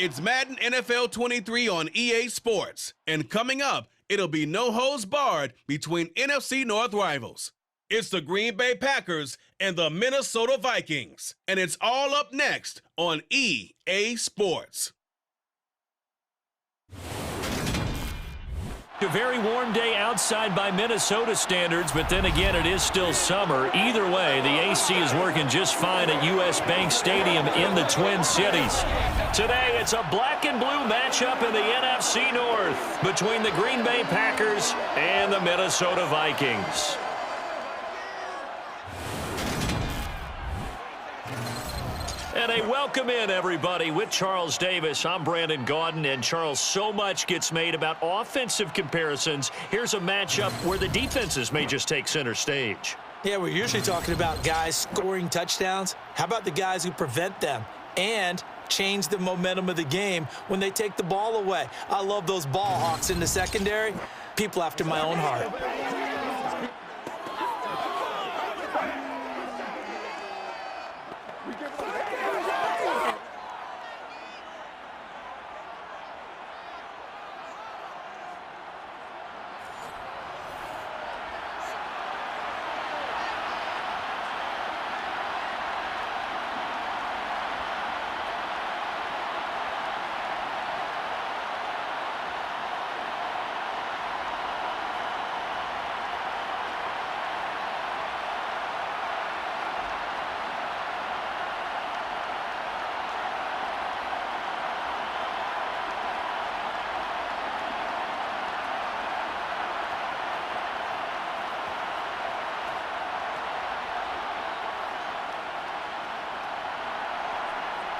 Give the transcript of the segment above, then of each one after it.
It's Madden NFL 23 on EA Sports. And coming up, it'll be no holds barred between NFC North rivals. It's the Green Bay Packers and the Minnesota Vikings. And it's all up next on EA Sports. A very warm day outside by Minnesota standards, but then again, it is still summer. Either way, the AC is working just fine at US Bank Stadium in the Twin Cities. Today, it's a black and blue matchup in the NFC North between the Green Bay Packers and the Minnesota Vikings. And a welcome in, everybody, with Charles Davis. I'm Brandon Gaudin, and Charles, so much gets made about offensive comparisons. Here's a matchup where the defenses may just take center stage. Yeah, we're usually talking about guys scoring touchdowns. How about the guys who prevent them and change the momentum of the game when they take the ball away? I love those ball hawks in the secondary. People after my own heart.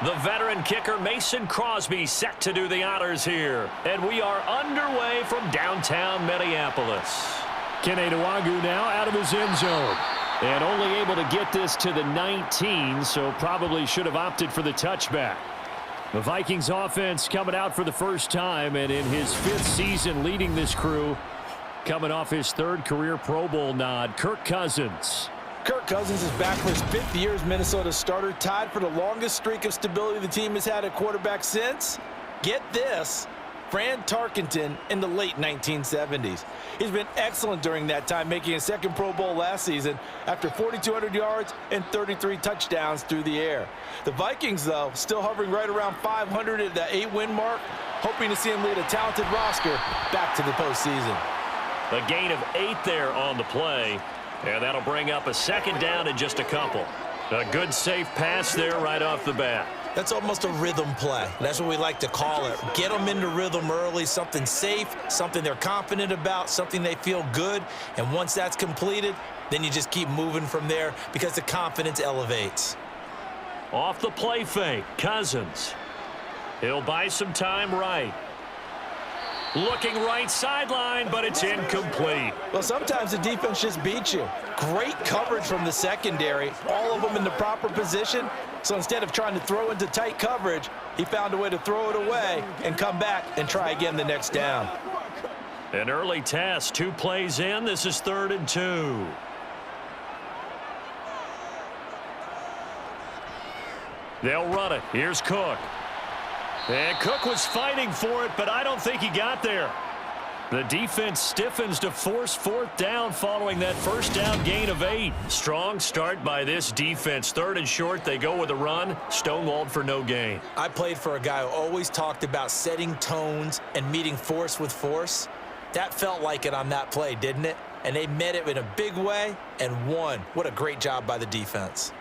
The veteran kicker Mason Crosby set to do the honors here. And we are underway from downtown Minneapolis. Kene Nwangwu now out of his end zone. And only able to get this to the 19, so probably should have opted for the touchback. The Vikings offense coming out for the first time, and in his 5th season leading this crew, coming off his 3rd career Pro Bowl nod, Kirk Cousins. Kirk Cousins is back for his 5th year as Minnesota starter, tied for the longest streak of stability the team has had at quarterback since, get this, Fran Tarkenton in the late 1970s. He's been excellent during that time, making his 2nd Pro Bowl last season after 4,200 yards and 33 touchdowns through the air. The Vikings, though, still hovering right around 500 at the 8-win mark, hoping to see him lead a talented roster back to the postseason. A gain of 8 there on the play. And that'll bring up a 2nd down in just a couple. A good, safe pass there right off the bat. That's almost a rhythm play. That's what we like to call it. Get them into rhythm early, something safe, something they're confident about, something they feel good. And once that's completed, then you just keep moving from there because the confidence elevates. Off the play fake, Cousins. He'll buy some time right. Looking right sideline, but it's incomplete. Well, sometimes the defense just beats you. Great coverage from the secondary, all of them in the proper position. So instead of trying to throw into tight coverage, he found a way to throw it away and come back and try again the next down. An early test, 2 plays in. This is 3rd and 2. They'll run it. Here's Cook. And Cook was fighting for it, but I don't think he got there. The defense stiffens to force 4th down following that 1st down gain of 8. Strong start by this defense. 3rd and short, they go with a run. Stonewalled for no gain. I played for a guy who always talked about setting tones and meeting force with force. That felt like it on that play, didn't it? And they met it in a big way and won. What a great job by the defense.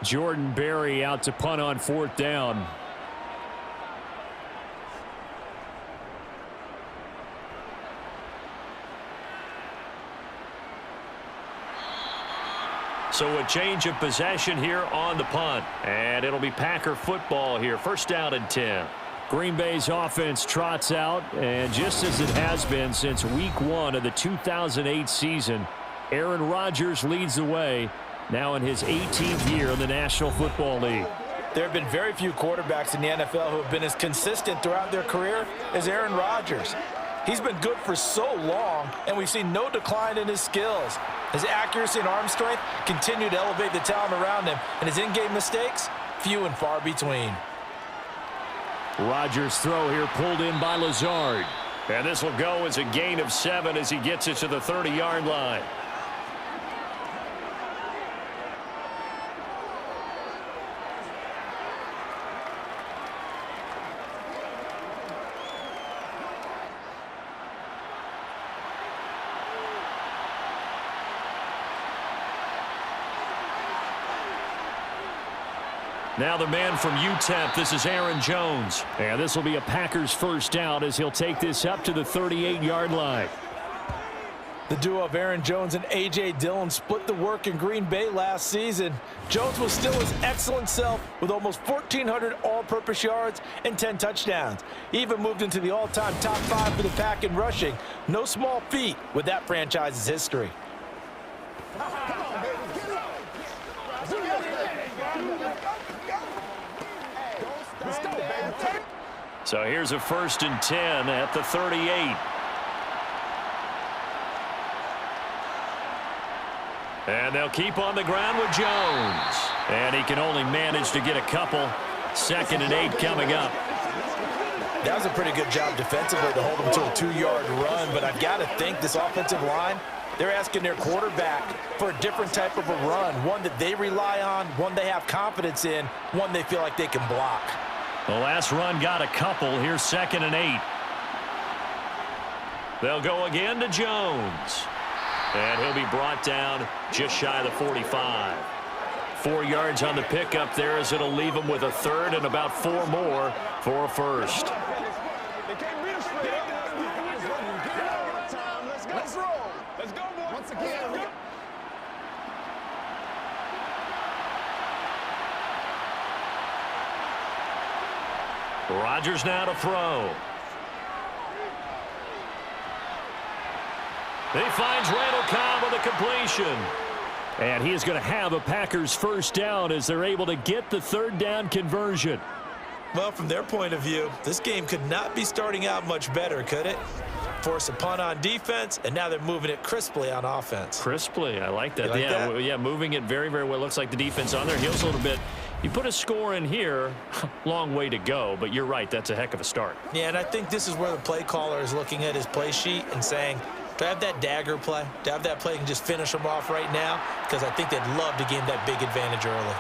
Jordan Berry out to punt on 4th down. So a change of possession here on the punt. And it'll be Packer football here. 1st down and 10. Green Bay's offense trots out, and just as it has been since week 1 of the 2008 season, Aaron Rodgers leads the way. Now in his 18th year in the National Football League. There have been very few quarterbacks in the NFL who have been as consistent throughout their career as Aaron Rodgers. He's been good for so long, and we've seen no decline in his skills. His accuracy and arm strength continue to elevate the talent around him, and his in-game mistakes, few and far between. Rodgers' throw here pulled in by Lazard. And this will go as a gain of 7 as he gets it to the 30-yard line. Now the man from UTEP, this is Aaron Jones. And this will be a Packers first down as he'll take this up to the 38-yard line. The duo of Aaron Jones and A.J. Dillon split the work in Green Bay last season. Jones was still his excellent self with almost 1,400 all-purpose yards and 10 touchdowns. He even moved into the all-time top 5 for the Pack in rushing. No small feat with that franchise's history. So here's a 1st and 10 at the 38. And they'll keep on the ground with Jones. And he can only manage to get a couple. 2nd and 8 coming up. That was a pretty good job defensively to hold him to a 2-yard run, but I've got to think this offensive line, they're asking their quarterback for a different type of a run, one that they rely on, one they have confidence in, one they feel like they can block. The last run got a couple. Here's 2nd and 8. They'll go again to Jones. And he'll be brought down just shy of the 45. 4 yards on the pickup there as it'll leave him with a 3rd and about 4 more for a 1st. Rodgers now to throw. He finds Randall Cobb with a completion. And he is going to have a Packers first down as they're able to get the 3rd down conversion. Well, from their point of view, this game could not be starting out much better, could it? Force a punt on defense, and now they're moving it crisply on offense. Crisply, I like that. You like that? Yeah, moving it very, very well. Looks like the defense on their heels a little bit. You put a score in here, long way to go, but you're right, that's a heck of a start. Yeah, and I think this is where the play caller is looking at his play sheet and saying, do I have that dagger play? Do I have that play and just finish them off right now? Because I think they'd love to gain that big advantage early.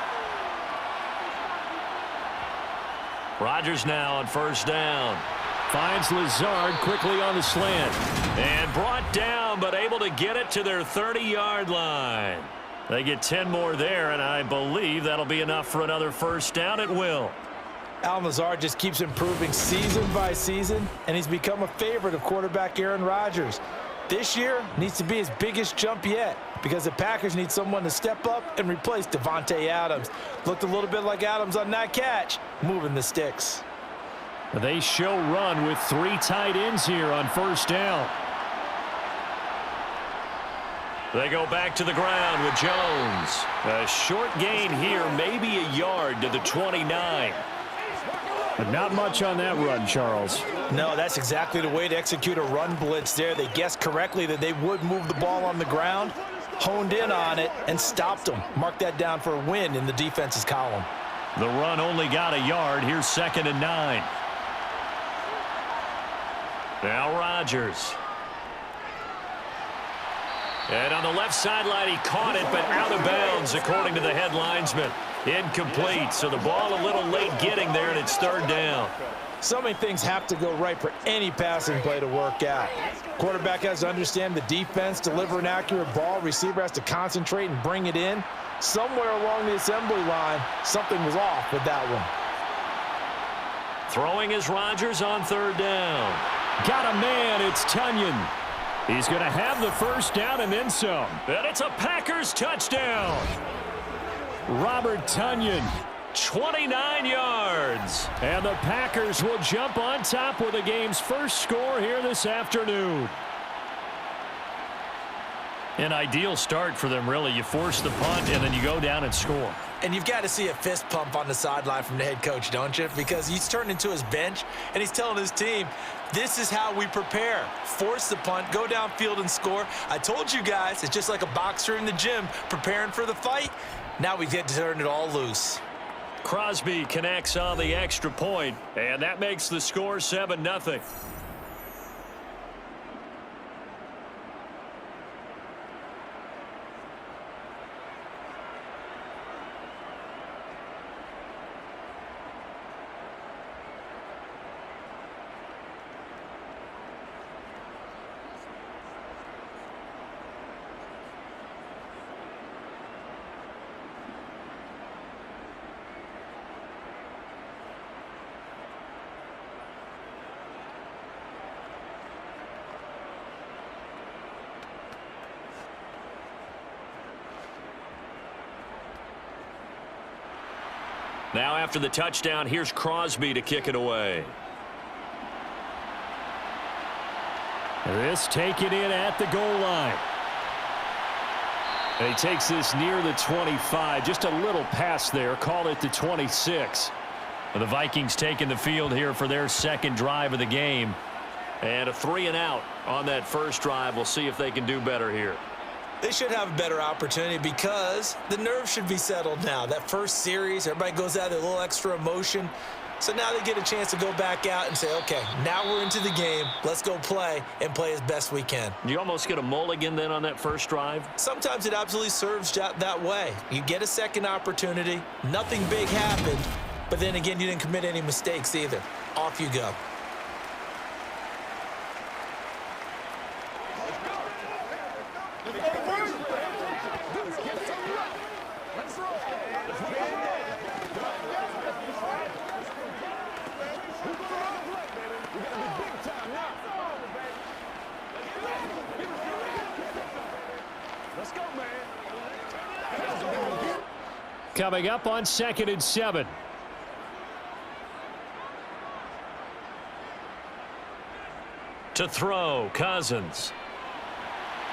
Rodgers now on 1st down. Finds Lazard quickly on the slant. And brought down, but able to get it to their 30-yard line. They get 10 more there, and I believe that'll be enough for another first down at will. Allen Lazard just keeps improving season by season, and he's become a favorite of quarterback Aaron Rodgers. This year needs to be his biggest jump yet because the Packers need someone to step up and replace Devontae Adams. Looked a little bit like Adams on that catch, moving the sticks. They show run with 3 tight ends here on 1st down. They go back to the ground with Jones. A short gain here, maybe a yard to the 29. But not much on that run, Charles. No, that's exactly the way to execute a run blitz there. They guessed correctly that they would move the ball on the ground, honed in on it, and stopped them. Mark that down for a win in the defense's column. The run only got a yard. Here's 2nd and 9. Now Rodgers. And on the left sideline, he caught it, but out of bounds, according to the head linesman. Incomplete, so the ball a little late getting there, and it's 3rd down. So many things have to go right for any passing play to work out. Quarterback has to understand the defense, deliver an accurate ball. Receiver has to concentrate and bring it in. Somewhere along the assembly line, something was off with that one. Throwing is Rodgers on 3rd down. Got a man, it's Tunyon. He's going to have the first down and then some. And it's a Packers touchdown. Robert Tunyon. 29 yards. And the Packers will jump on top with the game's first score here this afternoon. An ideal start for them, really. You force the punt, and then you go down and score. And you've got to see a fist pump on the sideline from the head coach, don't you? Because he's turned into his bench, and he's telling his team, this is how we prepare. Force the punt, go downfield and score. I told you guys, it's just like a boxer in the gym preparing for the fight. Now we get to turn it all loose. Crosby connects on the extra point, and that makes the score 7-0. Now after the touchdown, here's Crosby to kick it away. This taken in at the goal line. And he takes this near the 25. Just a little pass there. Call it the 26. And the Vikings taking the field here for their second drive of the game. And a 3-and-out on that first drive. We'll see if they can do better here. They should have a better opportunity because the nerves should be settled now. That first series, everybody goes out with a little extra emotion. So now they get a chance to go back out and say, okay, now we're into the game. Let's go play and play as best we can. You almost get a mulligan then on that first drive? Sometimes it absolutely serves that way. You get a second opportunity. Nothing big happened. But then again, you didn't commit any mistakes either. Off you go. Coming up on 2nd and 7. To throw, Cousins.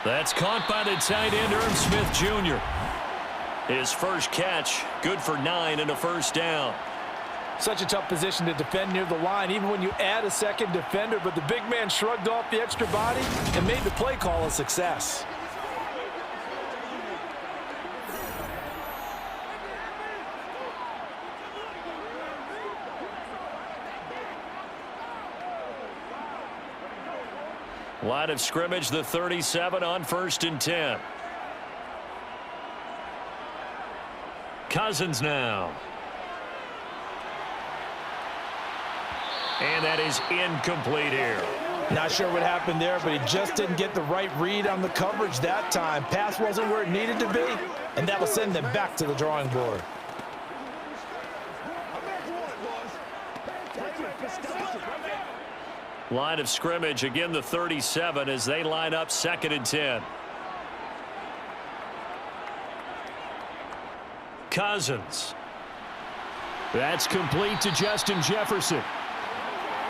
That's caught by the tight end, Irv Smith Jr. His first catch, good for 9 and a first down. Such a tough position to defend near the line, even when you add a second defender, but the big man shrugged off the extra body and made the play call a success. Line of scrimmage, the 37 on 1st and 10. Cousins now. And that is incomplete here. Not sure what happened there, but he just didn't get the right read on the coverage that time. Pass wasn't where it needed to be, and that will send them back to the drawing board. Line of scrimmage, again the 37 as they line up 2nd and 10. Cousins. That's complete to Justin Jefferson.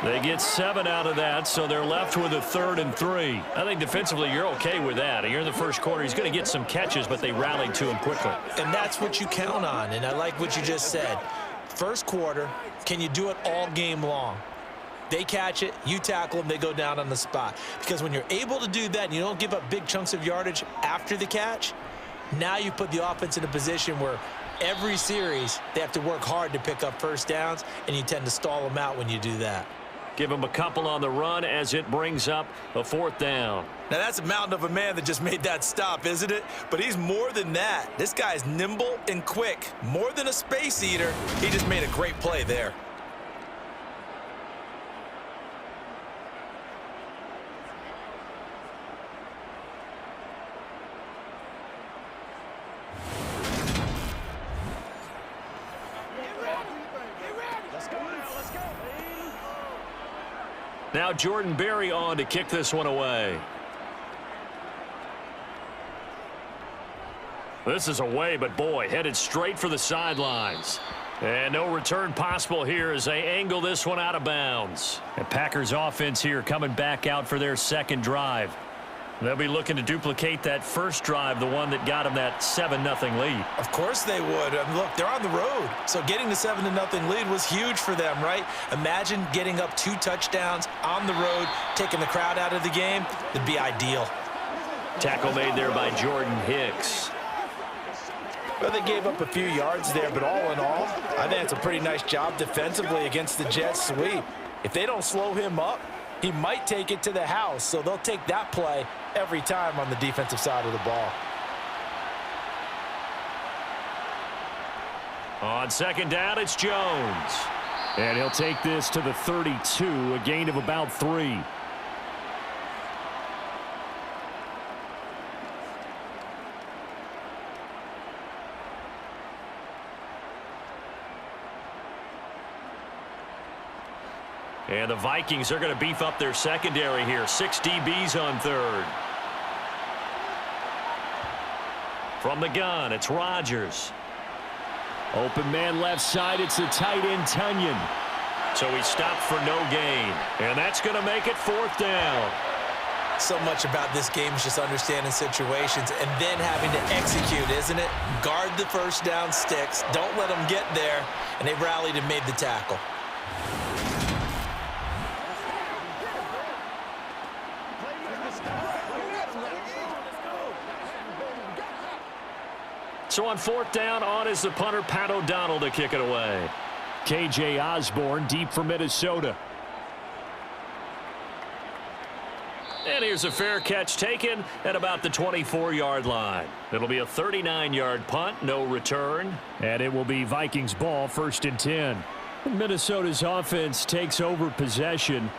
They get 7 out of that, so they're left with a 3rd and 3. I think defensively you're okay with that. You're in the first quarter. He's going to get some catches, but they rallied to him quickly. And that's what you count on, and I like what you just said. First quarter, can you do it all game long? They catch it, you tackle them, they go down on the spot. Because when you're able to do that and you don't give up big chunks of yardage after the catch, now you put the offense in a position where every series they have to work hard to pick up first downs, and you tend to stall them out when you do that. Give him a couple on the run as it brings up a 4th down. Now that's a mountain of a man that just made that stop, isn't it? But he's more than that. This guy's nimble and quick. More than a space eater, he just made a great play there. Now Jordan Berry on to kick this one away. This is away, but boy, headed straight for the sidelines. And no return possible here as they angle this one out of bounds. And Packers offense here coming back out for their second drive. They'll be looking to duplicate that first drive, the one that got them that 7-0 lead. Of course they would. Look, they're on the road. So getting the 7-0 lead was huge for them, right? Imagine getting up 2 touchdowns on the road, taking the crowd out of the game. It'd be ideal. Tackle made there by Jordan Hicks. Well, they gave up a few yards there, but all in all, I think it's a pretty nice job defensively against the Jets sweep. If they don't slow him up, he might take it to the house, so they'll take that play every time on the defensive side of the ball. On second down, it's Jones. And he'll take this to the 32, a gain of about 3. And the Vikings are going to beef up their secondary here. 6 DBs on third. From the gun, it's Rodgers. Open man left side, it's the tight end, Tunyon. So he stopped for no gain. And that's going to make it 4th down. So much about this game is just understanding situations and then having to execute, isn't it? Guard the first down sticks. Don't let them get there. And they rallied and made the tackle. So on 4th down, on is the punter, Pat O'Donnell, to kick it away. KJ Osborne deep for Minnesota. And here's a fair catch taken at about the 24-yard line. It'll be a 39-yard punt, no return. And it will be Vikings ball, 1st and 10. Minnesota's offense takes over possession.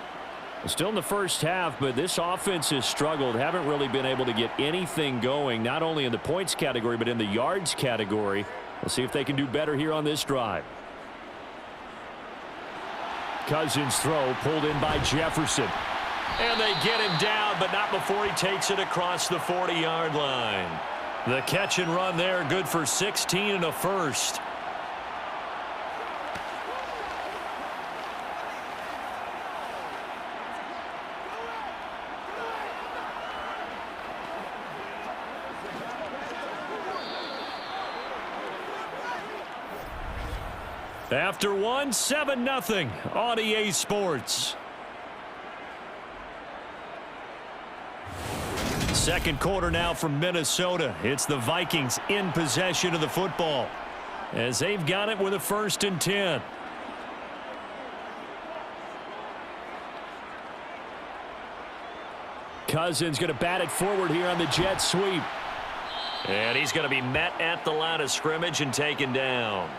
Still in the first half, but this offense has struggled. Haven't really been able to get anything going, not only in the points category, but in the yards category. We'll see if they can do better here on this drive. Cousins throw pulled in by Jefferson. And they get him down, but not before he takes it across the 40-yard line. The catch and run there, good for 16 and a first. After 7-0 on EA Sports. Second quarter now from Minnesota. It's the Vikings in possession of the football as they've got it with a 1st and 10. Cousins going to bat it forward here on the jet sweep. And he's going to be met at the line of scrimmage and taken down.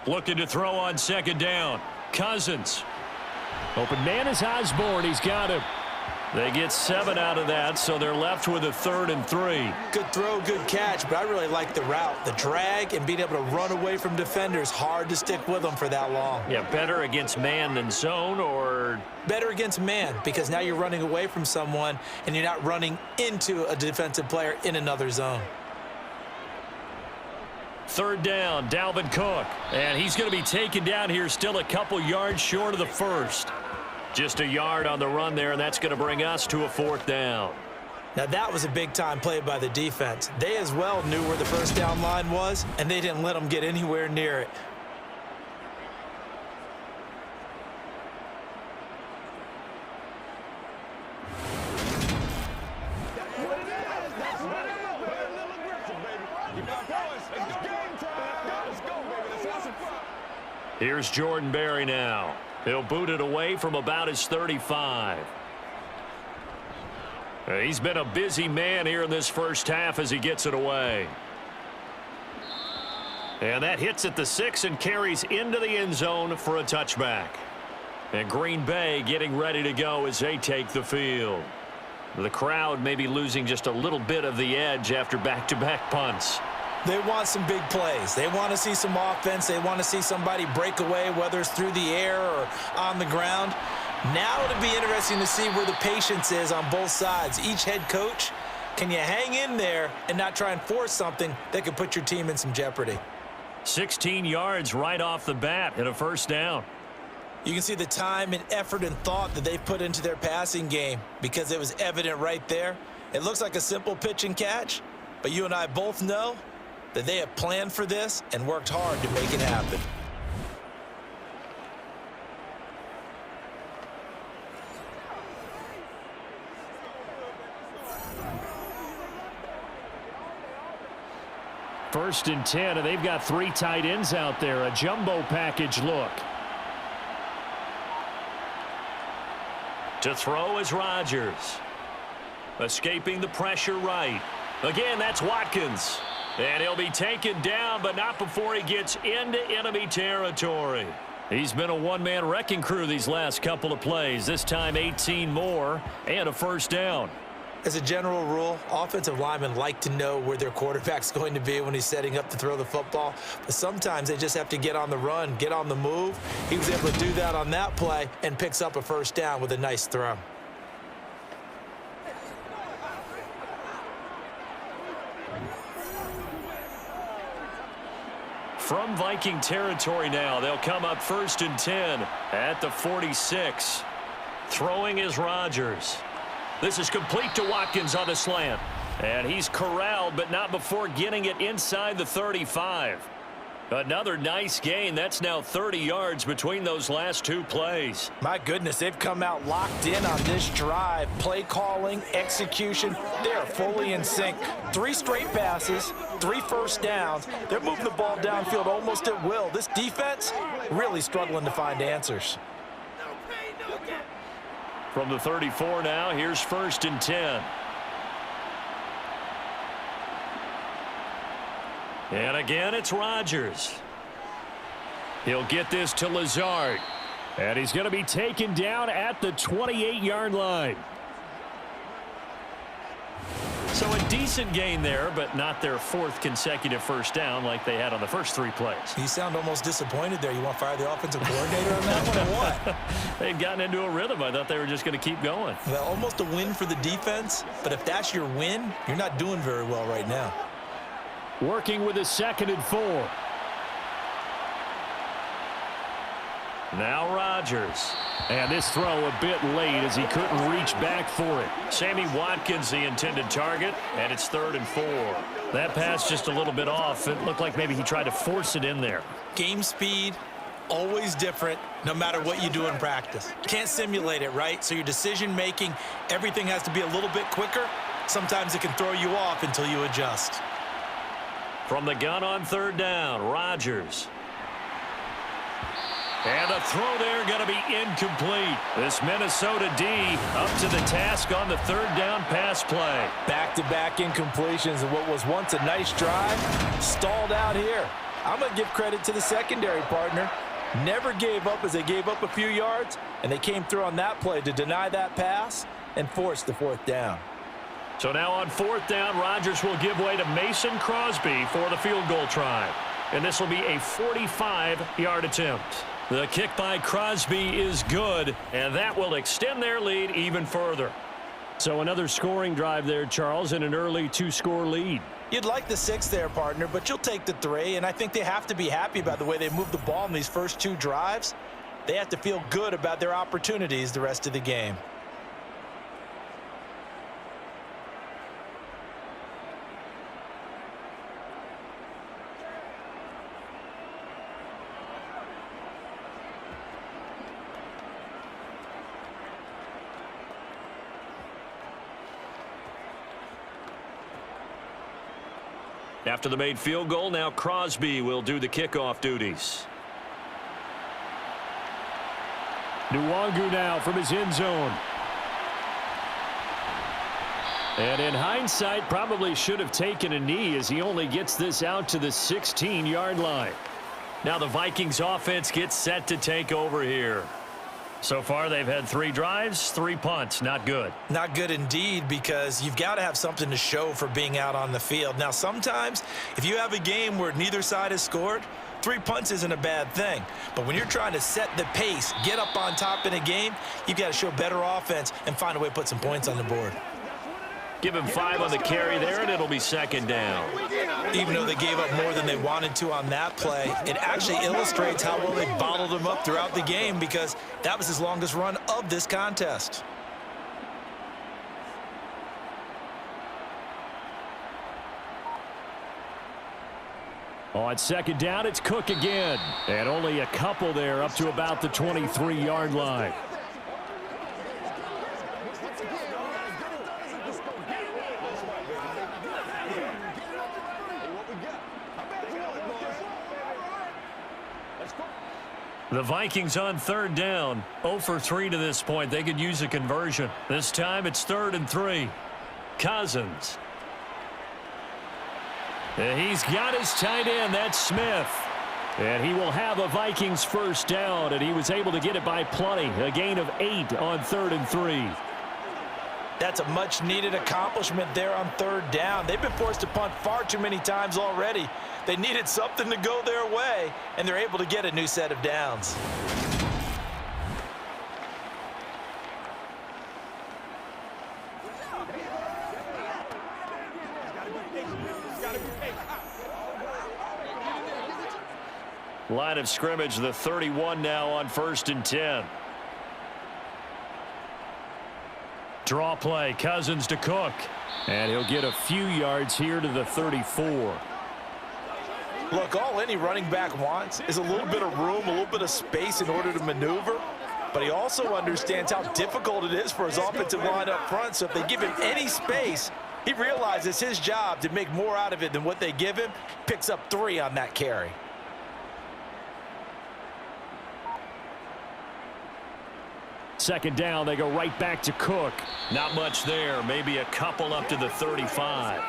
Looking to throw on second down. Cousins. Open man is Osborne. He's got him. They get 7 out of that, so they're left with a 3rd and 3. Good throw, good catch, but I really like the route. The drag and being able to run away from defenders. Hard to stick with them for that long. Yeah, better against man than zone, or? Better against man, because now you're running away from someone and you're not running into a defensive player in another zone. 3rd down, Dalvin Cook. And he's going to be taken down here, still a couple yards short of the first. Just a yard on the run there, and that's going to bring us to a 4th down. Now that was a big-time play by the defense. They as well knew where the first down line was, and they didn't let them get anywhere near it. Here's Jordan Berry now. He'll boot it away from about his 35. He's been a busy man here in this first half as he gets it away. And that hits at the 6 and carries into the end zone for a touchback. And Green Bay getting ready to go as they take the field. The crowd may be losing just a little bit of the edge after back-to-back punts. They want some big plays. They want to see some offense. They want to see somebody break away, whether it's through the air or on the ground. Now it'll be interesting to see where the patience is on both sides. Each head coach, can you hang in there and not try and force something that could put your team in some jeopardy? 16 yards right off the bat and a first down. You can see the time and effort and thought that they've put into their passing game because it was evident right there. It looks like a simple pitch and catch, but you and I both know that they have planned for this and worked hard to make it happen. First and 10, and they've got 3 tight ends out there. A jumbo package look. To throw is Rodgers. Escaping the pressure right. Again, that's Watkins. And he'll be taken down, but not before he gets into enemy territory. He's been a one-man wrecking crew these last couple of plays. This time 18 more and a first down. As a general rule, offensive linemen like to know where their quarterback's going to be when he's setting up to throw the football. But sometimes they just have to get on the run, get on the move. He was able to do that on that play and picks up a first down with a nice throw. From Viking territory now, they'll come up first and 10 at the 46. Throwing is Rodgers. This is complete to Watkins on the slant. And he's corralled, but not before getting it inside the 35. Another nice gain. That's now 30 yards between those last 2 plays. My goodness, they've come out locked in on this drive. Play calling, execution, they are fully in sync. 3 straight passes, 3 first downs. They're moving the ball downfield almost at will. This defense really struggling to find answers. From the 34 now, here's first and 10. And again, it's Rodgers. He'll get this to Lazard. And he's going to be taken down at the 28-yard line. So a decent gain there, but not their 4th consecutive first down like they had on the first 3 plays. You sound almost disappointed there. You want to fire the offensive coordinator on that one or what? They'd gotten into a rhythm. I thought they were just going to keep going. Well, almost a win for the defense, but if that's your win, you're not doing very well right now. Working with a 2nd and 4. Now Rodgers. And this throw a bit late as he couldn't reach back for it. Sammy Watkins the intended target, and it's 3rd and 4. That pass just a little bit off. It looked like maybe he tried to force it in there. Game speed, always different, no matter what you do in practice. Can't simulate it, right? So your decision making, everything has to be a little bit quicker. Sometimes it can throw you off until you adjust. From the gun on 3rd down, Rodgers. And the throw there going to be incomplete. This Minnesota D up to the task on the 3rd down pass play. Back-to-back incompletions of what was once a nice drive, stalled out here. I'm going to give credit to the secondary partner. Never gave up as they gave up a few yards, and they came through on that play to deny that pass and force the 4th down. So now on 4th down, Rodgers will give way to Mason Crosby for the field goal try. And this will be a 45-yard attempt. The kick by Crosby is good, and that will extend their lead even further. So another scoring drive there, Charles, and an early 2-score lead. You'd like the 6 there, partner, but you'll take the 3, and I think they have to be happy about the way they moved the ball in these first 2 drives. They have to feel good about their opportunities the rest of the game. After the made field goal, now Crosby will do the kickoff duties. Nwangu now from his end zone. And in hindsight, probably should have taken a knee as he only gets this out to the 16-yard line. Now the Vikings offense gets set to take over here. So far, they've had 3 drives, 3 punts. Not good. Not good indeed, because you've got to have something to show for being out on the field. Now, sometimes if you have a game where neither side has scored, 3 punts isn't a bad thing. But when you're trying to set the pace, get up on top in a game, you've got to show better offense and find a way to put some points on the board. Give him 5 on the carry there, and it'll be 2nd down. Even though they gave up more than they wanted to on that play, it actually illustrates how well they bottled him up throughout the game, because that was his longest run of this contest. On 2nd down, it's Cook again. And only a couple there up to about the 23-yard line. The Vikings on 3rd down, 0 for 3 to this point. They could use a conversion. This time it's 3rd and 3. Cousins. And he's got his tight end. That's Smith. And he will have a Vikings 1st down, and he was able to get it by plenty. A gain of 8 on 3rd and 3. That's a much-needed accomplishment there on 3rd down. They've been forced to punt far too many times already. They needed something to go their way, and they're able to get a new set of downs. Line of scrimmage, the 31 now on 1st and 10. Draw play, Cousins to Cook. And he'll get a few yards here to the 34. Look, all any running back wants is a little bit of room, a little bit of space in order to maneuver. But he also understands how difficult it is for his offensive line up front. So if they give him any space, he realizes his job to make more out of it than what they give him. Picks up 3 on that carry. Second down, they go right back to Cook. Not much there, maybe a couple up to the 35.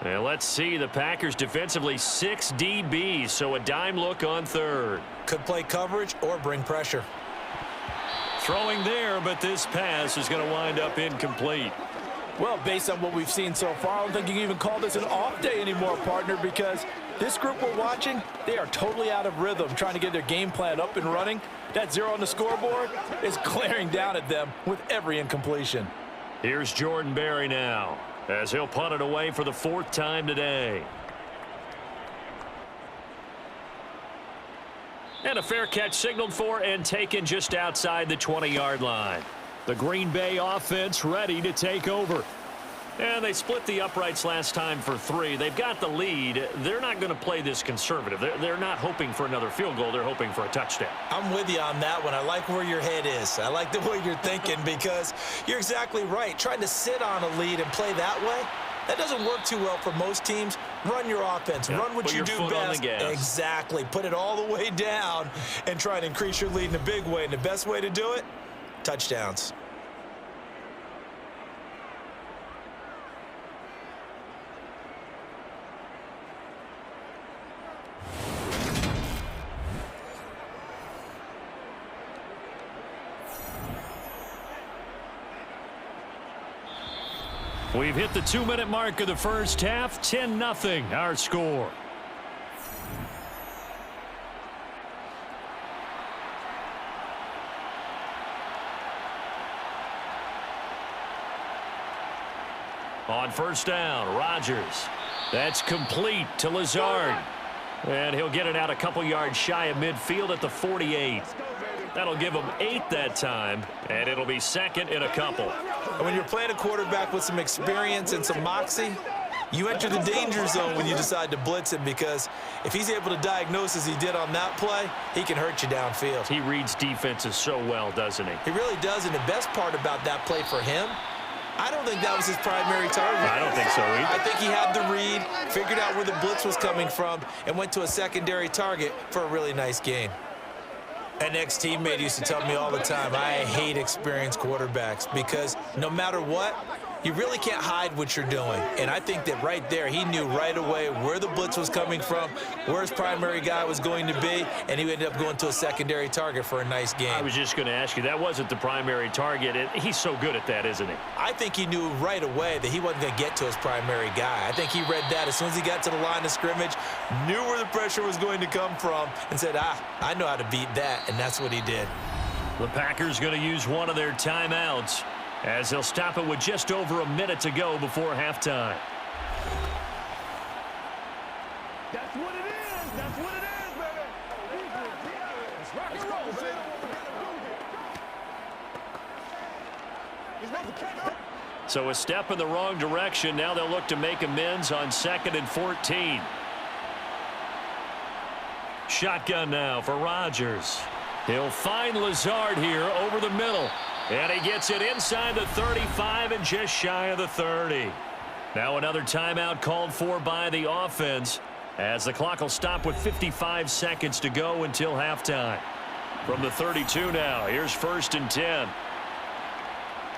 And let's see, the Packers defensively 6 DBs, so a dime look on 3rd. Could play coverage or bring pressure. Throwing there, but this pass is going to wind up incomplete. Well, based on what we've seen so far, I don't think you can even call this an off day anymore, partner, because this group we're watching, they are totally out of rhythm, trying to get their game plan up and running. That 0 on the scoreboard is glaring down at them with every incompletion. Here's Jordan Berry now, as he'll punt it away for the 4th time today. And a fair catch signaled for and taken just outside the 20-yard line. The Green Bay offense ready to take over. And they split the uprights last time for 3. They've got the lead. They're not going to play this conservative. They're not hoping for another field goal. They're hoping for a touchdown. I'm with you on that one. I like where your head is. I like the way you're thinking, because you're exactly right. Trying to sit on a lead and play that way, that doesn't work too well for most teams. Run your offense. Yeah, run what you do best. On the gas. Exactly. Put it all the way down and try and increase your lead in a big way. And the best way to do it, touchdowns. We've hit the 2-minute mark of the first half. 10-0 our score. On 1st down, Rodgers. That's complete to Lazard. And he'll get it out a couple yards shy of midfield at the 48. That'll give him 8 that time, and it'll be 2nd in a couple. And when you're playing a quarterback with some experience and some moxie, you enter the danger zone when you decide to blitz him, because if he's able to diagnose as he did on that play, he can hurt you downfield. He reads defenses so well, doesn't he? He really does, and the best part about that play for him, I don't think that was his primary target. I don't think so either. I think he had the read, figured out where the blitz was coming from, and went to a secondary target for a really nice gain. An ex-teammate used to tell me all the time, I hate experienced quarterbacks because no matter what, you really can't hide what you're doing. And I think that right there, he knew right away where the blitz was coming from, where his primary guy was going to be, and he ended up going to a secondary target for a nice game. I was just going to ask you, that wasn't the primary target. He's so good at that, isn't he? I think he knew right away that he wasn't going to get to his primary guy. I think he read that as soon as he got to the line of scrimmage, knew where the pressure was going to come from, and said, I know how to beat that, and that's what he did. The Packers going to use one of their timeouts as they'll stop it with just over a minute to go before halftime. That's what it is. That's what it is, baby. Let's rock and roll, baby. So a step in the wrong direction. Now they'll look to make amends on 2nd and 14. Shotgun now for Rodgers. He'll find Lazard here over the middle. And he gets it inside the 35 and just shy of the 30. Now another timeout called for by the offense as the clock will stop with 55 seconds to go until halftime. From the 32 now, here's 1st and 10.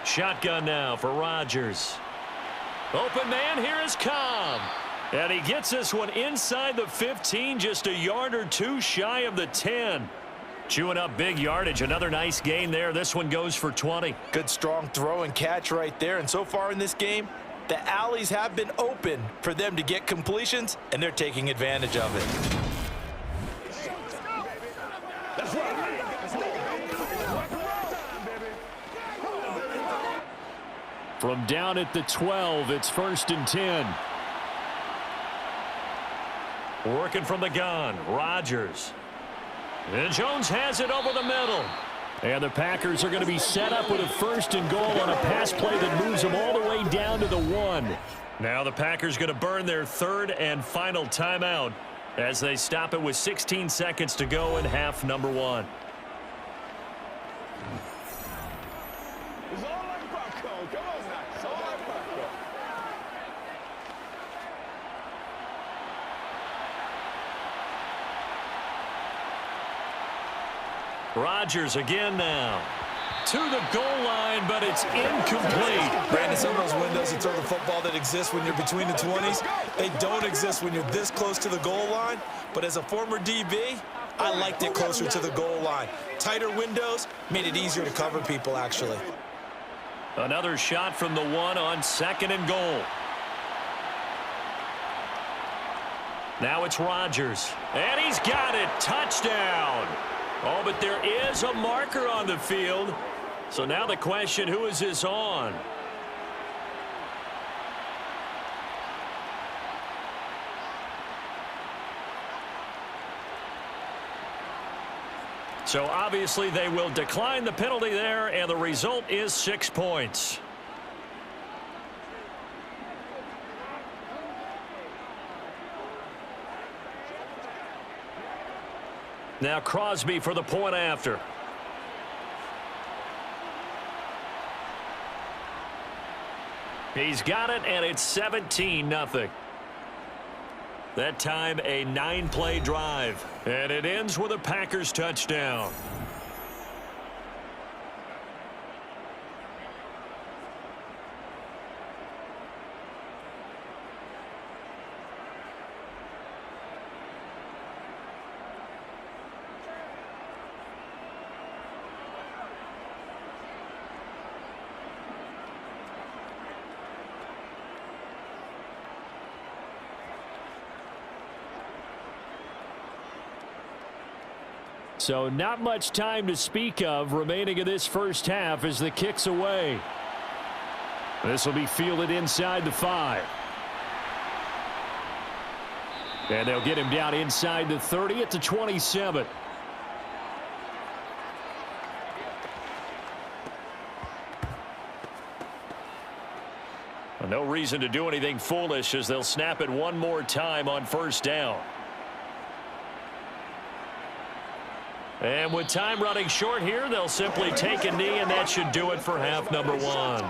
Shotgun now for Rodgers. Open man, here is Cobb. And he gets this one inside the 15, just a yard or two shy of the 10. Chewing up big yardage. Another nice gain there. This one goes for 20. Good strong throw and catch right there. And so far in this game, the alleys have been open for them to get completions, and they're taking advantage of it. From down at the 12, it's 1st and 10. Working from the gun, Rodgers. And Jones has it over the middle. And the Packers are going to be set up with a 1st and goal on a pass play that moves them all the way down to the 1. Now the Packers going to burn their 3rd and final timeout as they stop it with 16 seconds to go in half number 1. It's all like popcorn. Come on now. It's all like popcorn. Rodgers again now. To the goal line, but it's incomplete. Brandon, some of those windows to throw the football that exist when you're between the 20s, they don't exist when you're this close to the goal line. But as a former DB, I liked it closer to the goal line. Tighter windows made it easier to cover people, actually. Another shot from the 1 on 2nd and goal. Now it's Rodgers. And he's got it. Touchdown. Oh, but there is a marker on the field. So now the question, who is this on? So obviously they will decline the penalty there, and the result is 6 points. Now Crosby for the point after. He's got it, and it's 17-0. That time a 9-play drive, and it ends with a Packers touchdown. So not much time to speak of remaining in this first half as the kick's away. This will be fielded inside the 5. And they'll get him down inside the 30 at the 27. No reason to do anything foolish as they'll snap it one more time on 1st down. And with time running short here, they'll simply take a knee, and that should do it for half number 1.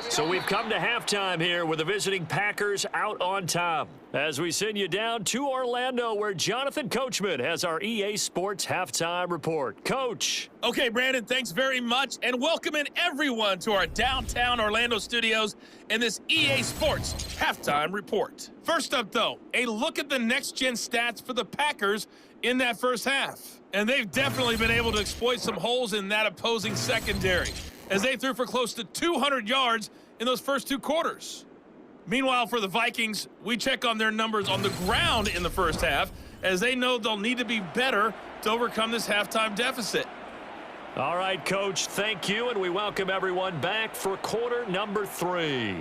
So we've come to halftime here with the visiting Packers out on top. As we send you down to Orlando, where Jonathan Coachman has our EA Sports halftime report. Coach. Okay, Brandon, thanks very much, and welcome in everyone to our downtown Orlando studios and this EA Sports halftime report. First up, though, a look at the next-gen stats for the Packers in that first half. And they've definitely been able to exploit some holes in that opposing secondary, as they threw for close to 200 yards in those first two quarters. Meanwhile, for the Vikings, we check on their numbers on the ground in the first half, as they know they'll need to be better to overcome this halftime deficit. All right, Coach, thank you, and we welcome everyone back for quarter number 3.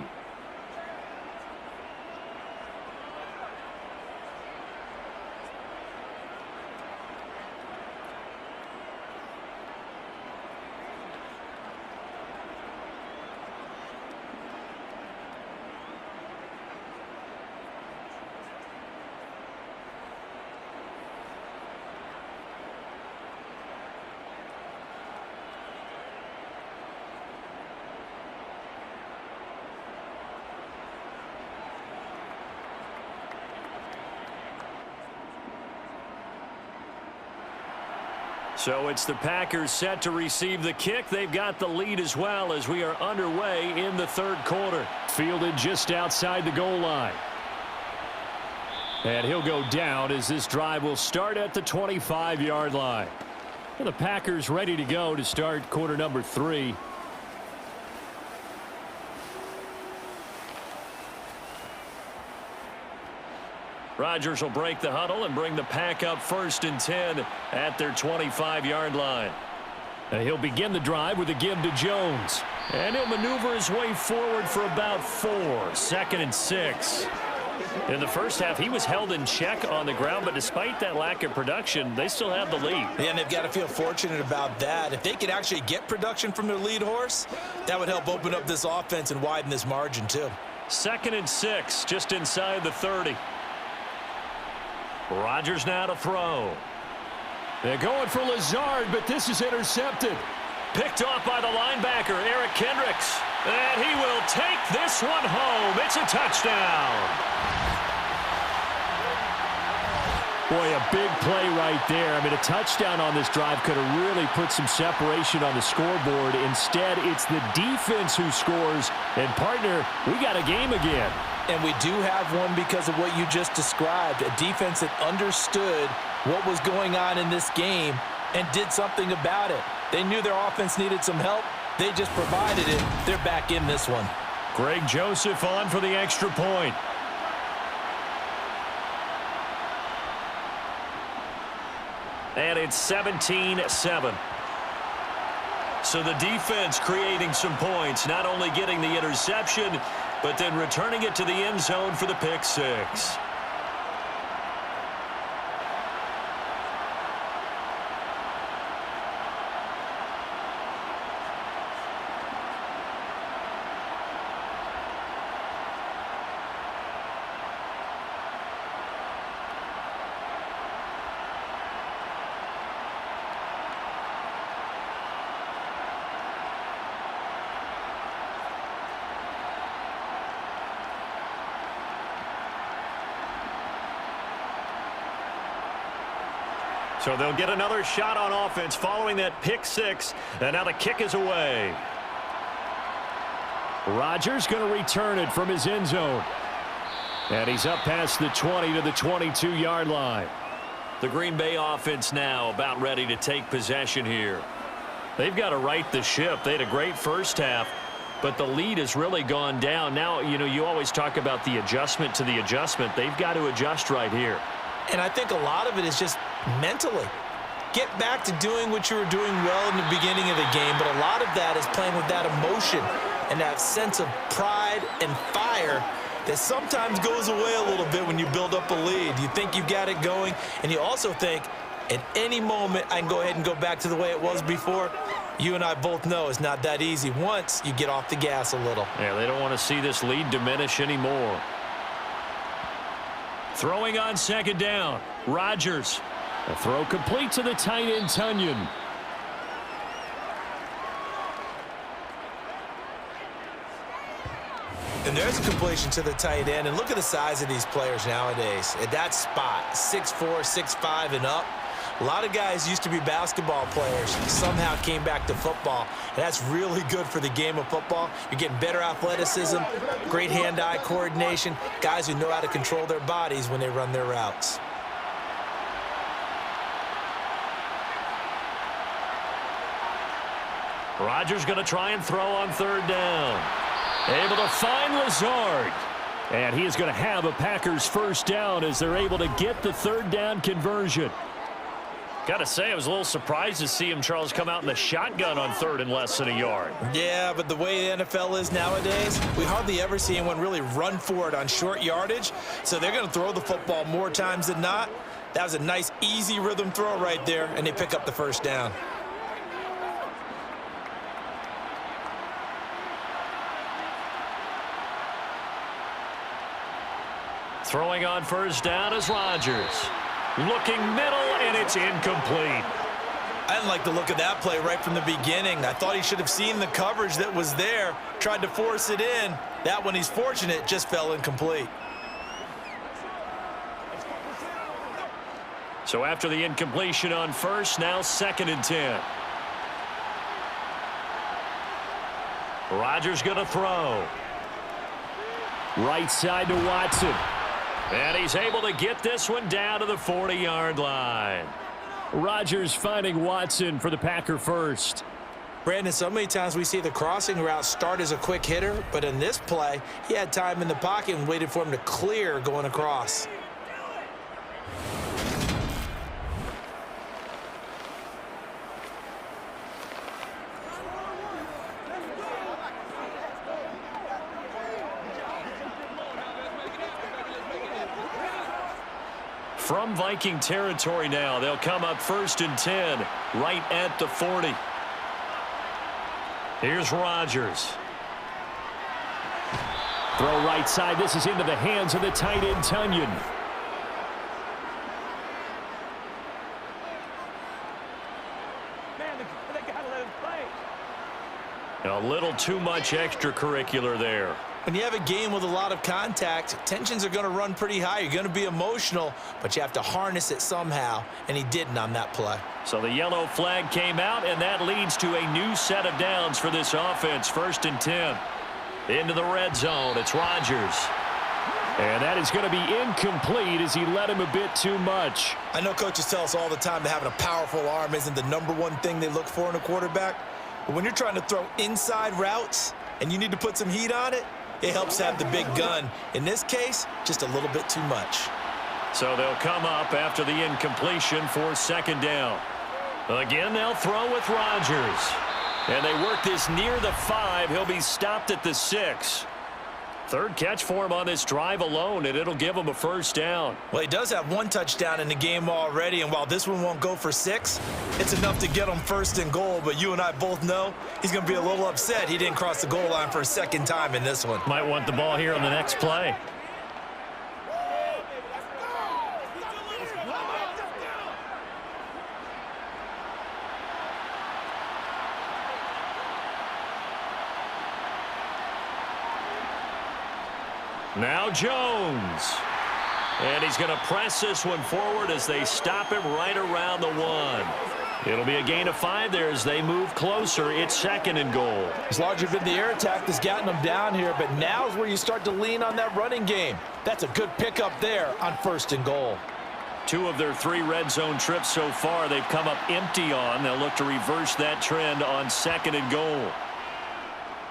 So it's the Packers set to receive the kick. They've got the lead as well as we are underway in the third quarter. Fielded just outside the goal line. And he'll go down as this drive will start at the 25-yard line. And the Packers ready to go to start quarter number 3. Rodgers will break the huddle and bring the Pack up 1st and 10 at their 25-yard line. And he'll begin the drive with a give to Jones. And he'll maneuver his way forward for about 4. 2nd and 6. In the first half, he was held in check on the ground, but despite that lack of production, they still have the lead. Yeah, and they've got to feel fortunate about that. If they could actually get production from their lead horse, that would help open up this offense and widen this margin too. 2nd and 6, just inside the 30. Rodgers now to throw. They're going for Lazard, but this is intercepted. Picked off by the linebacker, Eric Kendricks. And he will take this one home. It's a touchdown. Boy, a big play right there. I mean, a touchdown on this drive could have really put some separation on the scoreboard. Instead, it's the defense who scores. And, partner, we got a game again. And we do have one because of what you just described, a defense that understood what was going on in this game and did something about it. They knew their offense needed some help. They just provided it. They're back in this one. Greg Joseph on for the extra point. And it's 17-7. So the defense creating some points, not only getting the interception, but then returning it to the end zone for the pick 6. So they'll get another shot on offense following that pick 6. And now the kick is away. Rodgers going to return it from his end zone. And he's up past the 20 to the 22-yard line. The Green Bay offense now about ready to take possession here. They've got to right the ship. They had a great first half, but the lead has really gone down. Now, you know, you always talk about the adjustment to the adjustment. They've got to adjust right here. And I think a lot of it is just mentally. Get back to doing what you were doing well in the beginning of the game, but a lot of that is playing with that emotion and that sense of pride and fire that sometimes goes away a little bit when you build up a lead. You think you've got it going, and you also think at any moment I can go ahead and go back to the way it was before. You and I both know it's not that easy once you get off the gas a little. Yeah, they don't want to see this lead diminish anymore. Throwing on 2nd down. Rodgers. A throw complete to the tight end, Tunyon. And there's a completion to the tight end. And look at the size of these players nowadays. At that spot, 6'4", 6'5", and up. A lot of guys used to be basketball players, somehow came back to football, and that's really good for the game of football. You're getting better athleticism, great hand-eye coordination, guys who know how to control their bodies when they run their routes. Rodgers going to try and throw on third down. Able to find Lazard. And he is going to have a Packers first down as they're able to get the third down conversion. Got to say, I was a little surprised to see him, Charles, come out in the shotgun on third and less than a yard. Yeah, but the way the NFL is nowadays, we hardly ever see anyone really run for it on short yardage. So they're going to throw the football more times than not. That was a nice, easy rhythm throw right there, and they pick up the first down. Throwing on first down is Rodgers. Looking middle, and it's incomplete. I didn't like the look of that play right from the beginning. I thought he should have seen the coverage that was there, tried to force it in. That one, he's fortunate, just fell incomplete. So after the incompletion on first, now 2nd and 10. Rodgers going to throw. Right side to Watson. And he's able to get this one down to the 40-yard line. Rodgers finding Watson for the Packer first. Brandon, so many times we see the crossing route start as a quick hitter, but in this play, he had time in the pocket and waited for him to clear going across. From Viking territory now, they'll come up 1st and 10, right at the 40. Here's Rodgers. Throw right side. This is into the hands of the tight end, Tunyon. Man, they gotta let him play. A little too much extracurricular there. When you have a game with a lot of contact, tensions are going to run pretty high. You're going to be emotional, but you have to harness it somehow, and he didn't on that play. So the yellow flag came out, and that leads to a new set of downs for this offense. 1st and 10. Into the red zone. It's Rodgers. And that is going to be incomplete as he led him a bit too much. I know coaches tell us all the time that having a powerful arm isn't the #1 thing they look for in a quarterback. But when you're trying to throw inside routes and you need to put some heat on it, it helps have the big gun. In this case, just a little bit too much. So they'll come up after the incompletion for 2nd down. Again, they'll throw with Rodgers. And they work this near the 5. He'll be stopped at the 6. 3rd catch for him on this drive alone, and it'll give him a first down. Well, he does have 1 touchdown in the game already, and while this one won't go for 6, it's enough to get him 1st and goal. But you and I both know he's going to be a little upset he didn't cross the goal line for a 2nd time in this one. Might want the ball here on the next play. Now Jones. And he's going to press this one forward as they stop him right around the 1. It'll be a gain of 5 there as they move closer. It's 2nd and goal. It's largely been the air attack that's gotten them down here, but now is where you start to lean on that running game. That's a good pickup there on 1st and goal. 2 of their 3 red zone trips so far they've come up empty on. They'll look to reverse that trend on 2nd and goal.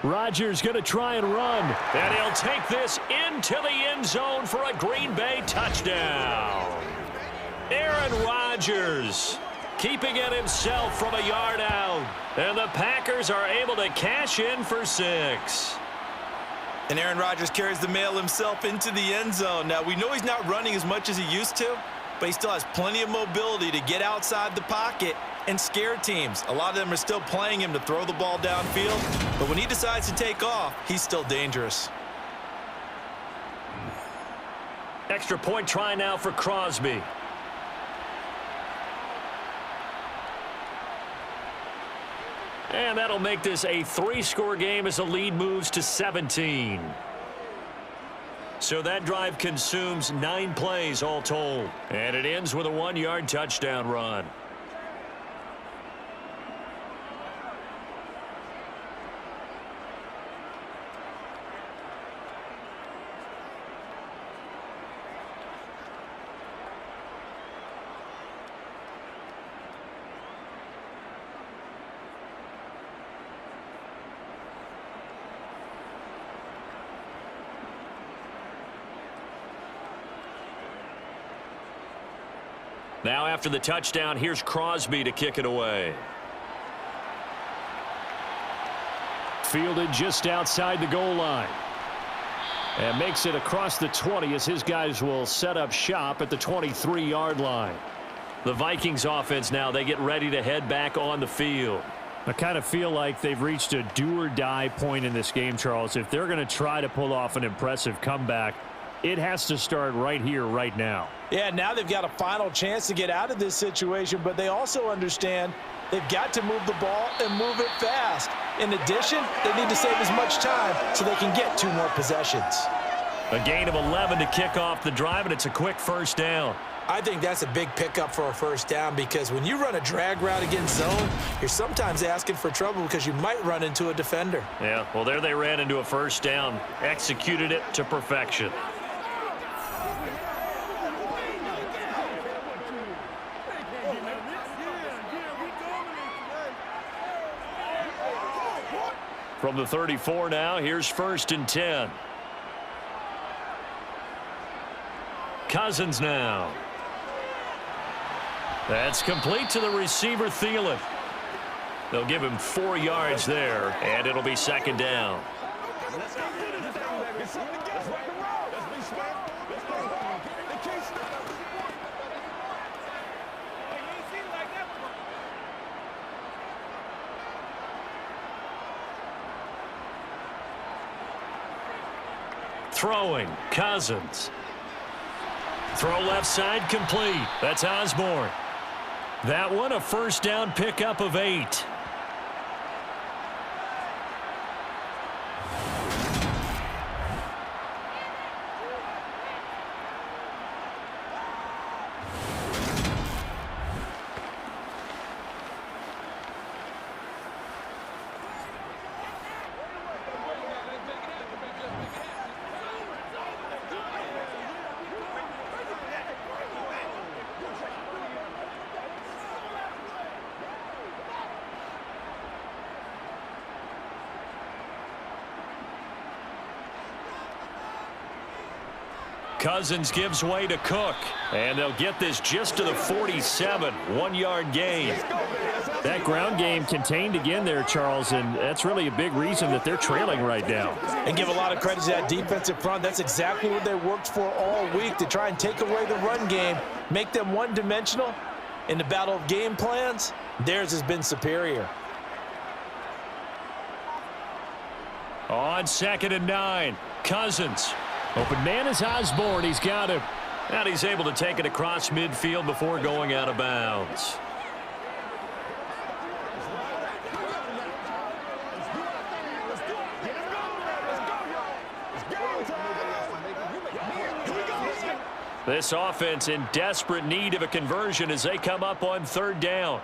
Rodgers going to try and run. And he'll take this into the end zone for a Green Bay touchdown. Aaron Rodgers keeping it himself from a yard out. And the Packers are able to cash in for 6. And Aaron Rodgers carries the mail himself into the end zone. Now, we know he's not running as much as he used to, but he still has plenty of mobility to get outside the pocket and scare teams. A lot of them are still playing him to throw the ball downfield, but when he decides to take off, he's still dangerous. Extra point try now for Crosby. And that'll make this a 3-score game as the lead moves to 17. So that drive consumes 9 plays all told. And it ends with a 1-yard touchdown run. Now after the touchdown, here's Crosby to kick it away. Fielded just outside the goal line. And makes it across the 20 as his guys will set up shop at the 23-yard line. The Vikings offense now, they get ready to head back on the field. I kind of feel like they've reached a do-or-die point in this game, Charles. If they're going to try to pull off an impressive comeback, it has to start right here, right now. Yeah, now they've got a final chance to get out of this situation, but they also understand they've got to move the ball and move it fast. In addition, they need to save as much time so they can get 2 more possessions. A gain of 11 to kick off the drive, and it's a quick first down. I think that's a big pickup for a first down because when you run a drag route against zone, you're sometimes asking for trouble because you might run into a defender. Yeah, well, there they ran into a first down, executed it to perfection. From the 34 now, here's 1st and 10. Cousins now. That's complete to the receiver, Thielen. They'll give him 4 yards there, and it'll be 2nd down. Throwing, Cousins. Throw left side complete. That's Osborne. That one a first down pickup of 8. Cousins gives way to Cook, and they'll get this just to the 47, 1-yard gain. That ground game contained again there, Charles, and that's really a big reason that they're trailing right now. And give a lot of credit to that defensive front. That's exactly what they worked for all week, to try and take away the run game, make them one-dimensional. In the battle of game plans, theirs has been superior. On 2nd and 9, Cousins. Open man is Osborne. He's got him. And he's able to take it across midfield before going out of bounds. This offense in desperate need of a conversion as they come up on 3rd down.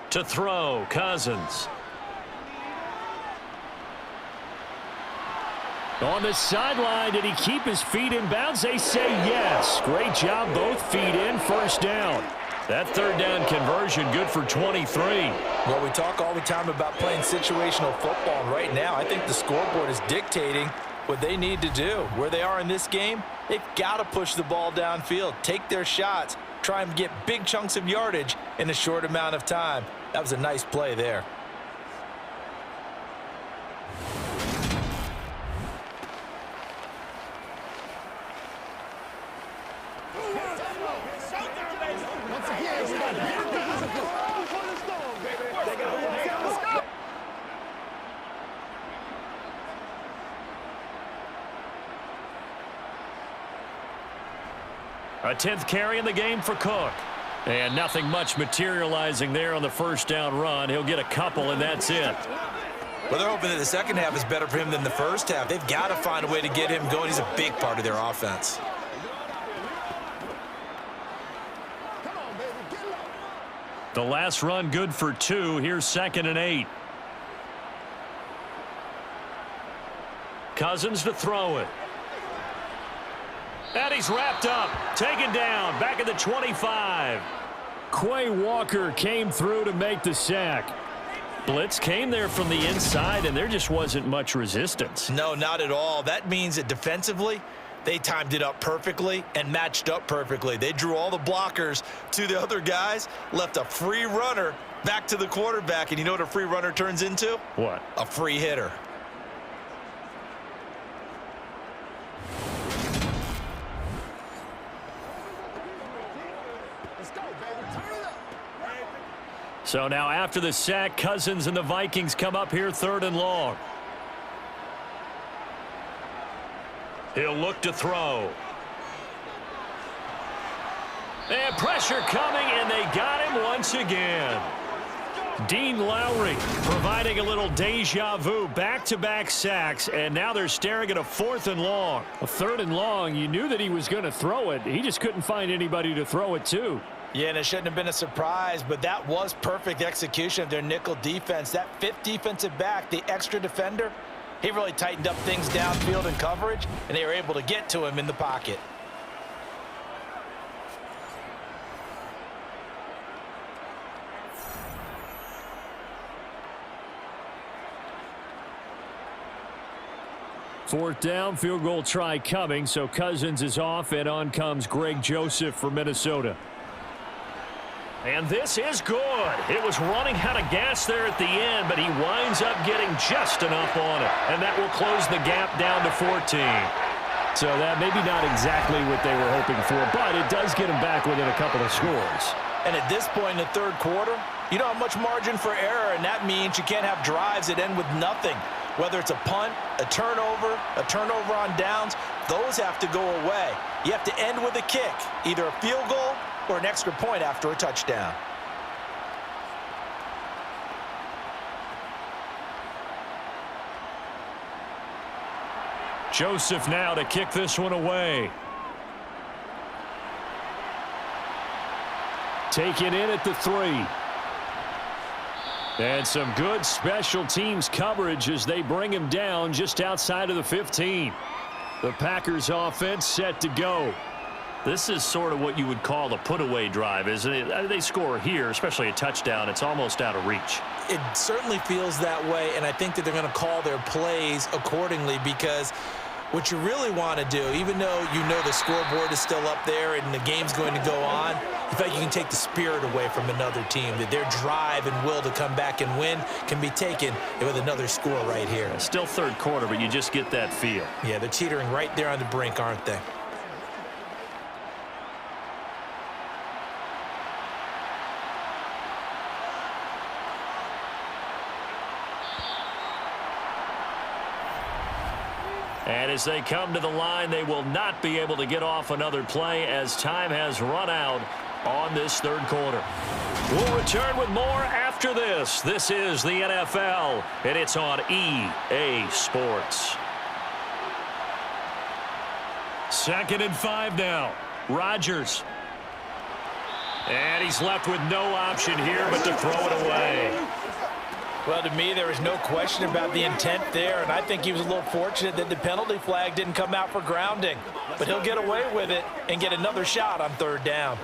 To throw, Cousins. On the sideline, did he keep his feet in bounds? They say yes. Great job, both feet in, first down. That 3rd down conversion good for 23. Well, we talk all the time about playing situational football, and right now I think the scoreboard is dictating what they need to do. Where they are in this game, they've got to push the ball downfield, take their shots, try and get big chunks of yardage in a short amount of time. That was a nice play there. A 10th carry in the game for Cook. And nothing much materializing there on the first down run. He'll get a couple, and that's it. Well, they're hoping that the second half is better for him than the first half. They've got to find a way to get him going. He's a big part of their offense. The last run good for 2. Here's 2nd and 8. Cousins to throw it. And he's wrapped up. Taken down. Back at the 25. Quay Walker came through to make the sack. Blitz came there from the inside, and there just wasn't much resistance. No, not at all. That means that defensively, they timed it up perfectly and matched up perfectly. They drew all the blockers to the other guys, left a free runner back to the quarterback, and you know what a free runner turns into? What? A free hitter. So now after the sack, Cousins and the Vikings come up here 3rd and long. He'll look to throw. And pressure coming, and they got him once again. Dean Lowry providing a little deja vu, back-to-back sacks, and now they're staring at a 4th and long. A 3rd and long, you knew that he was going to throw it. He just couldn't find anybody to throw it to. Yeah, and it shouldn't have been a surprise, but that was perfect execution of their nickel defense. That 5th defensive back, the extra defender, he really tightened up things downfield in coverage, and they were able to get to him in the pocket. Fourth down, field goal try coming, so Cousins is off, and on comes Greg Joseph for Minnesota. And this is good. It was running out of gas there at the end, but he winds up getting just enough on it. And that will close the gap down to 14. So that maybe not exactly what they were hoping for, but it does get them back within a couple of scores. And at this point in the 3rd quarter, you don't have much margin for error, and that means you can't have drives that end with nothing. Whether it's a punt, a turnover on downs, those have to go away. You have to end with a kick, either a field goal or an extra point after a touchdown. Joseph now to kick this one away. Taken in at the 3. And some good special teams coverage as they bring him down just outside of the 15. The Packers offense set to go. This is sort of what you would call a put-away drive, isn't it? They score here, especially a touchdown. It's almost out of reach. It certainly feels that way, and I think that they're going to call their plays accordingly, because what you really want to do, even though you know the scoreboard is still up there and the game's going to go on, in fact, you can take the spirit away from another team, that their drive and will to come back and win can be taken with another score right here. Still 3rd quarter, but you just get that feel. Yeah, they're teetering right there on the brink, aren't they? And as they come to the line, they will not be able to get off another play as time has run out on this 3rd quarter. We'll return with more after this. This is the NFL, and it's on EA Sports. 2nd and 5 now. Rodgers. And he's left with no option here but to throw it away. Well, to me, there was no question about the intent there, and I think he was a little fortunate that the penalty flag didn't come out for grounding. But he'll get away with it and get another shot on 3rd down.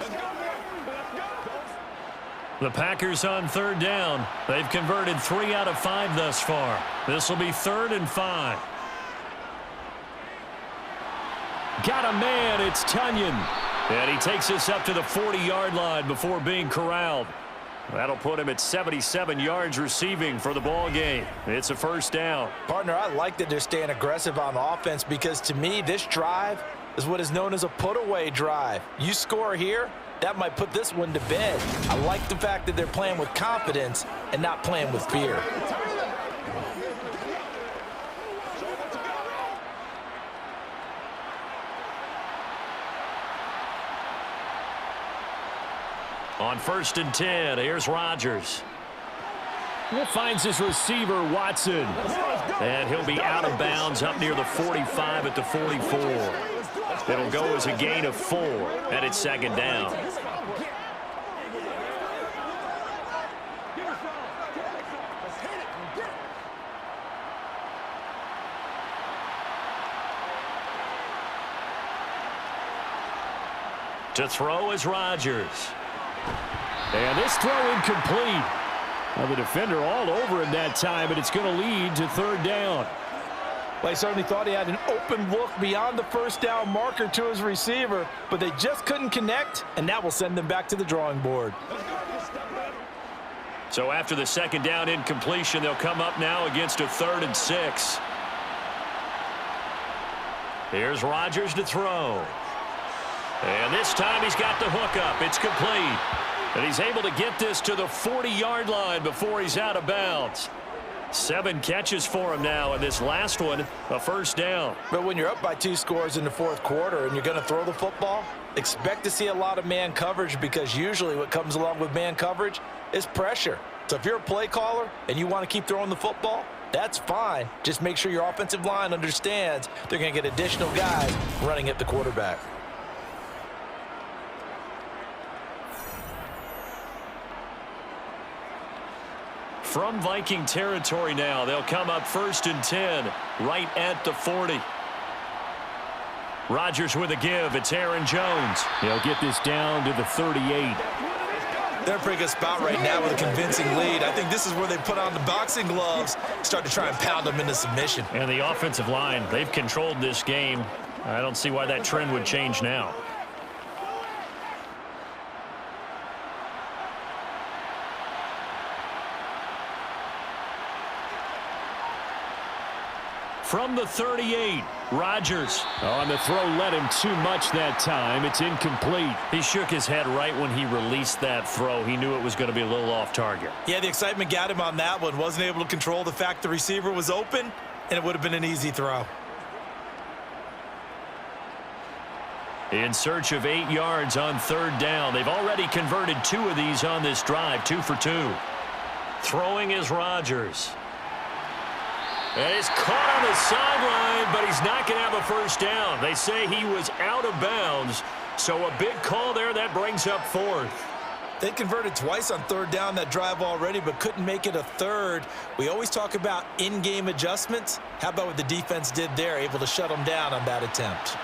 The Packers on 3rd down. They've converted 3 out of 5 thus far. This will be 3rd and 5. Got a man, it's Tunyon. And he takes us up to the 40-yard line before being corralled. That'll put him at 77 yards receiving for the ball game. It's a 1st down. Partner, I like that they're staying aggressive on offense, because to me, this drive is what is known as a put-away drive. You score here, that might put this one to bed. I like the fact that they're playing with confidence and not playing with fear. On 1st and 10, here's Rodgers. He finds his receiver, Watson. And he'll be out of bounds up near the 45 at the 44. It'll go as a gain of 4, and it's second down. To throw is Rodgers. And this throw incomplete. Well, the defender all over him that time, and it's going to lead to third down. Well, he certainly thought he had an open look beyond the first down marker to his receiver, but they just couldn't connect, and that will send them back to the drawing board. So after the second down incompletion, they'll come up now against a 3rd and 6. Here's Rodgers to throw. And this time he's got the hook up. It's complete. And he's able to get this to the 40-yard line before he's out of bounds. 7 catches for him now, and this last one, a first down. But when you're up by 2 scores in the 4th quarter and you're going to throw the football, expect to see a lot of man coverage, because usually what comes along with man coverage is pressure. So if you're a play caller and you want to keep throwing the football, that's fine. Just make sure your offensive line understands they're going to get additional guys running at the quarterback. From Viking territory now, they'll come up 1st and 10, right at the 40. Rodgers with a give. It's Aaron Jones. He'll get this down to the 38. They're in a pretty good spot right now with a convincing lead. I think this is where they put on the boxing gloves, start to try and pound them into submission. And the offensive line, they've controlled this game. I don't see why that trend would change now. From the 38, Rodgers. Oh, and the throw led him too much that time. It's incomplete. He shook his head right when he released that throw. He knew it was going to be a little off target. Yeah, the excitement got him on that one. Wasn't able to control the fact the receiver was open, and it would have been an easy throw. In search of 8 yards on 3rd down. They've already converted 2 of these on this drive, 2 for 2. Throwing is Rodgers. And he's caught on the sideline, but he's not going to have a first down. They say he was out of bounds, so a big call there. That brings up 4th. They converted twice on 3rd down that drive already, but couldn't make it a 3rd. We always talk about in-game adjustments. How about what the defense did there, able to shut them down on that attempt?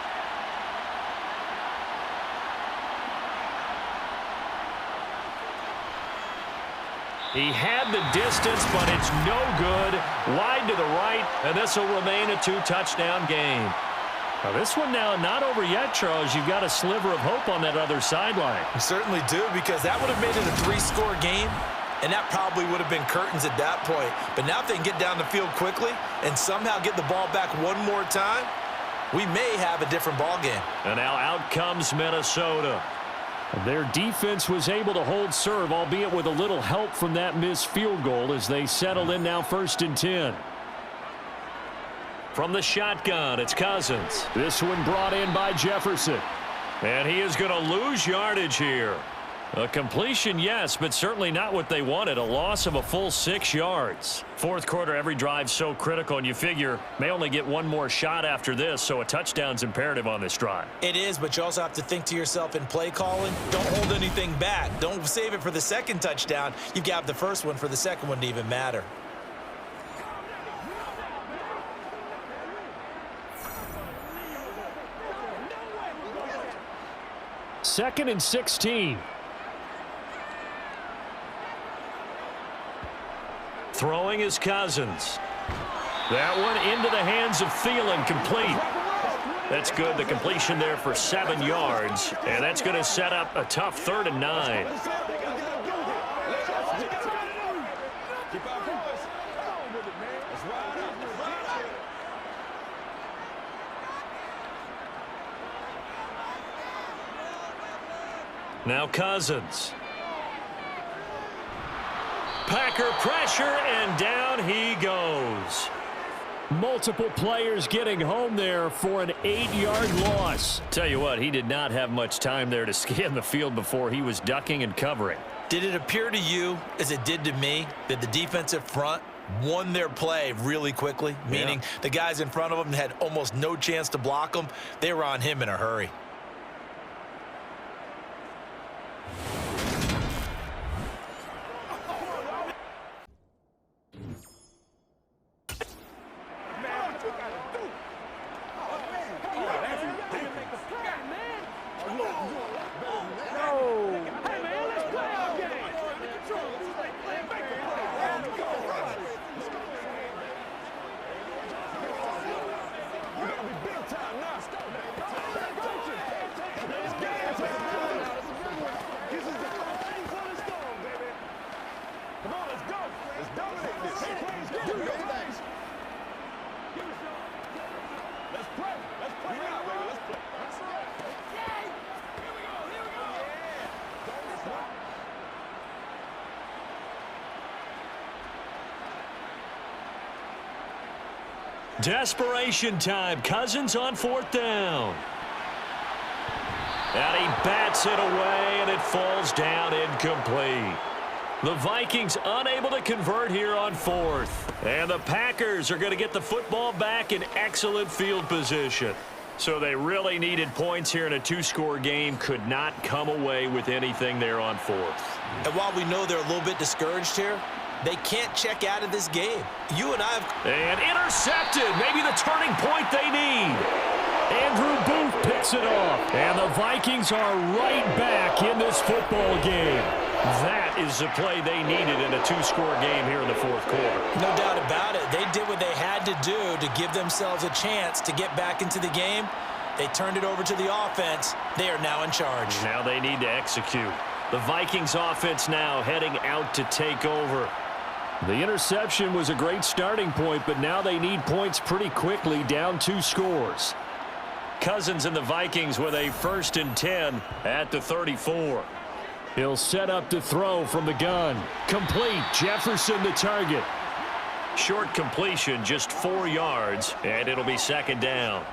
He had the distance, but it's no good. Wide to the right, and this will remain a 2-touchdown game. Now this one now not over yet, Charles. You've got a sliver of hope on that other sideline. We certainly do, because that would have made it a 3-score game, and that probably would have been curtains at that point. But now if they can get down the field quickly and somehow get the ball back one more time, we may have a different ball game. And now out comes Minnesota. Their defense was able to hold serve, albeit with a little help from that missed field goal, as they settled in now 1st and 10. From the shotgun, it's Cousins. This one brought in by Jefferson. And he is going to lose yardage here. A completion, yes, but certainly not what they wanted. A loss of a full 6 yards. 4th quarter, every drive so critical, and you figure may only get one more shot after this, so a touchdown's imperative on this drive. It is, but you also have to think to yourself in play calling, don't hold anything back. Don't save it for the 2nd touchdown. You've got the 1st one for the 2nd one to even matter. Second and 16. Throwing is Cousins. That one into the hands of Thielen, complete. That's good. The completion there for 7 yards, and that's going to set up a tough 3rd and 9. Now Cousins. Packer pressure, and down he goes. Multiple players getting home there for an 8-yard loss. Tell you what, he did not have much time there to scan the field before he was ducking and covering. Did it appear to you, as it did to me, that the defensive front won their play really quickly? Meaning the guys in front of them had almost no chance to block them. They were on him in a hurry. Desperation time. Cousins on 4th down. And he bats it away, and it falls down incomplete. The Vikings unable to convert here on 4th. And the Packers are going to get the football back in excellent field position. So they really needed points here in a 2-score game. Could not come away with anything there on 4th. And while we know they're a little bit discouraged here, they can't check out of this game. You and I have... And intercepted. Maybe the turning point they need. Andrew Booth picks it off. And the Vikings are right back in this football game. That is the play they needed in a 2-score game here in the 4th quarter. No doubt about it. They did what they had to do to give themselves a chance to get back into the game. They turned it over to the offense. They are now in charge. Now they need to execute. The Vikings offense now heading out to take over. The interception was a great starting point, but now they need points pretty quickly, down 2 scores. Cousins and the Vikings with a 1st and 10 at the 34. He'll set up to throw from the gun. Complete. Jefferson the target. Short completion, just 4 yards, and it'll be 2nd down.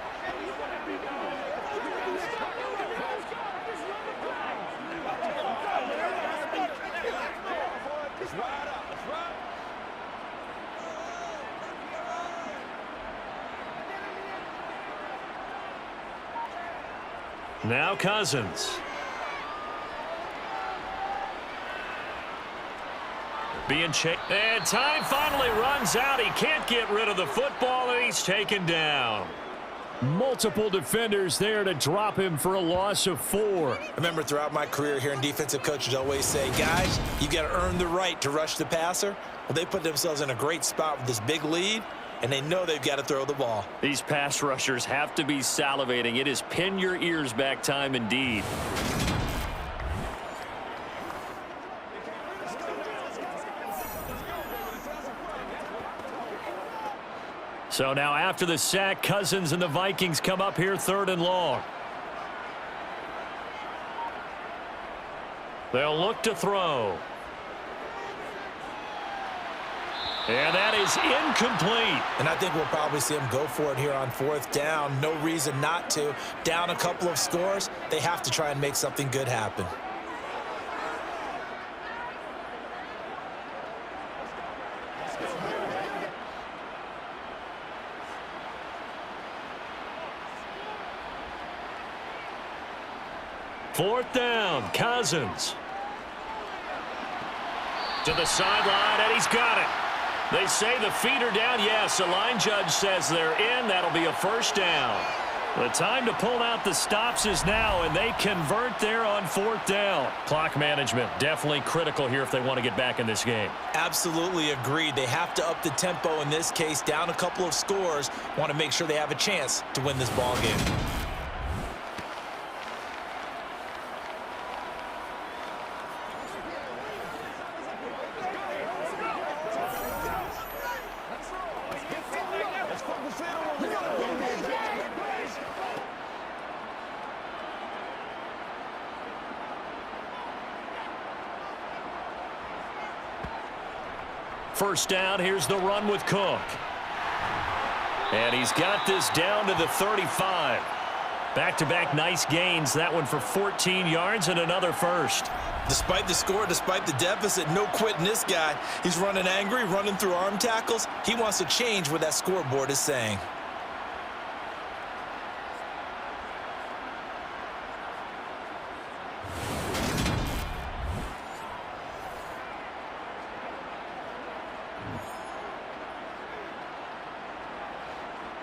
Now Cousins. Being checked. And time finally runs out. He can't get rid of the football, and he's taken down. Multiple defenders there to drop him for a loss of 4. I remember throughout my career hearing defensive coaches always say, guys, you got to earn the right to rush the passer. Well, they put themselves in a great spot with this big lead, and they know they've got to throw the ball. These pass rushers have to be salivating. It is pin your ears back time indeed. So now after the sack, Cousins and the Vikings come up here 3rd and long. They'll look to throw. And that is incomplete. And I think we'll probably see him go for it here on 4th down. No reason not to. Down a couple of scores, they have to try and make something good happen. Fourth down, Cousins. To the sideline, and he's got it. They say the feet are down. Yes, the line judge says they're in. That'll be a 1st down. The time to pull out the stops is now, and they convert there on 4th down. Clock management definitely critical here if they want to get back in this game. Absolutely agreed. They have to up the tempo in this case, down a couple of scores. Want to make sure they have a chance to win this ball game. First down, here's the run with Cook. And he's got this down to the 35. Back-to-back nice gains. That one for 14 yards and another first. Despite the score, despite the deficit, no quitting this guy. He's running angry, running through arm tackles. He wants to change what that scoreboard is saying.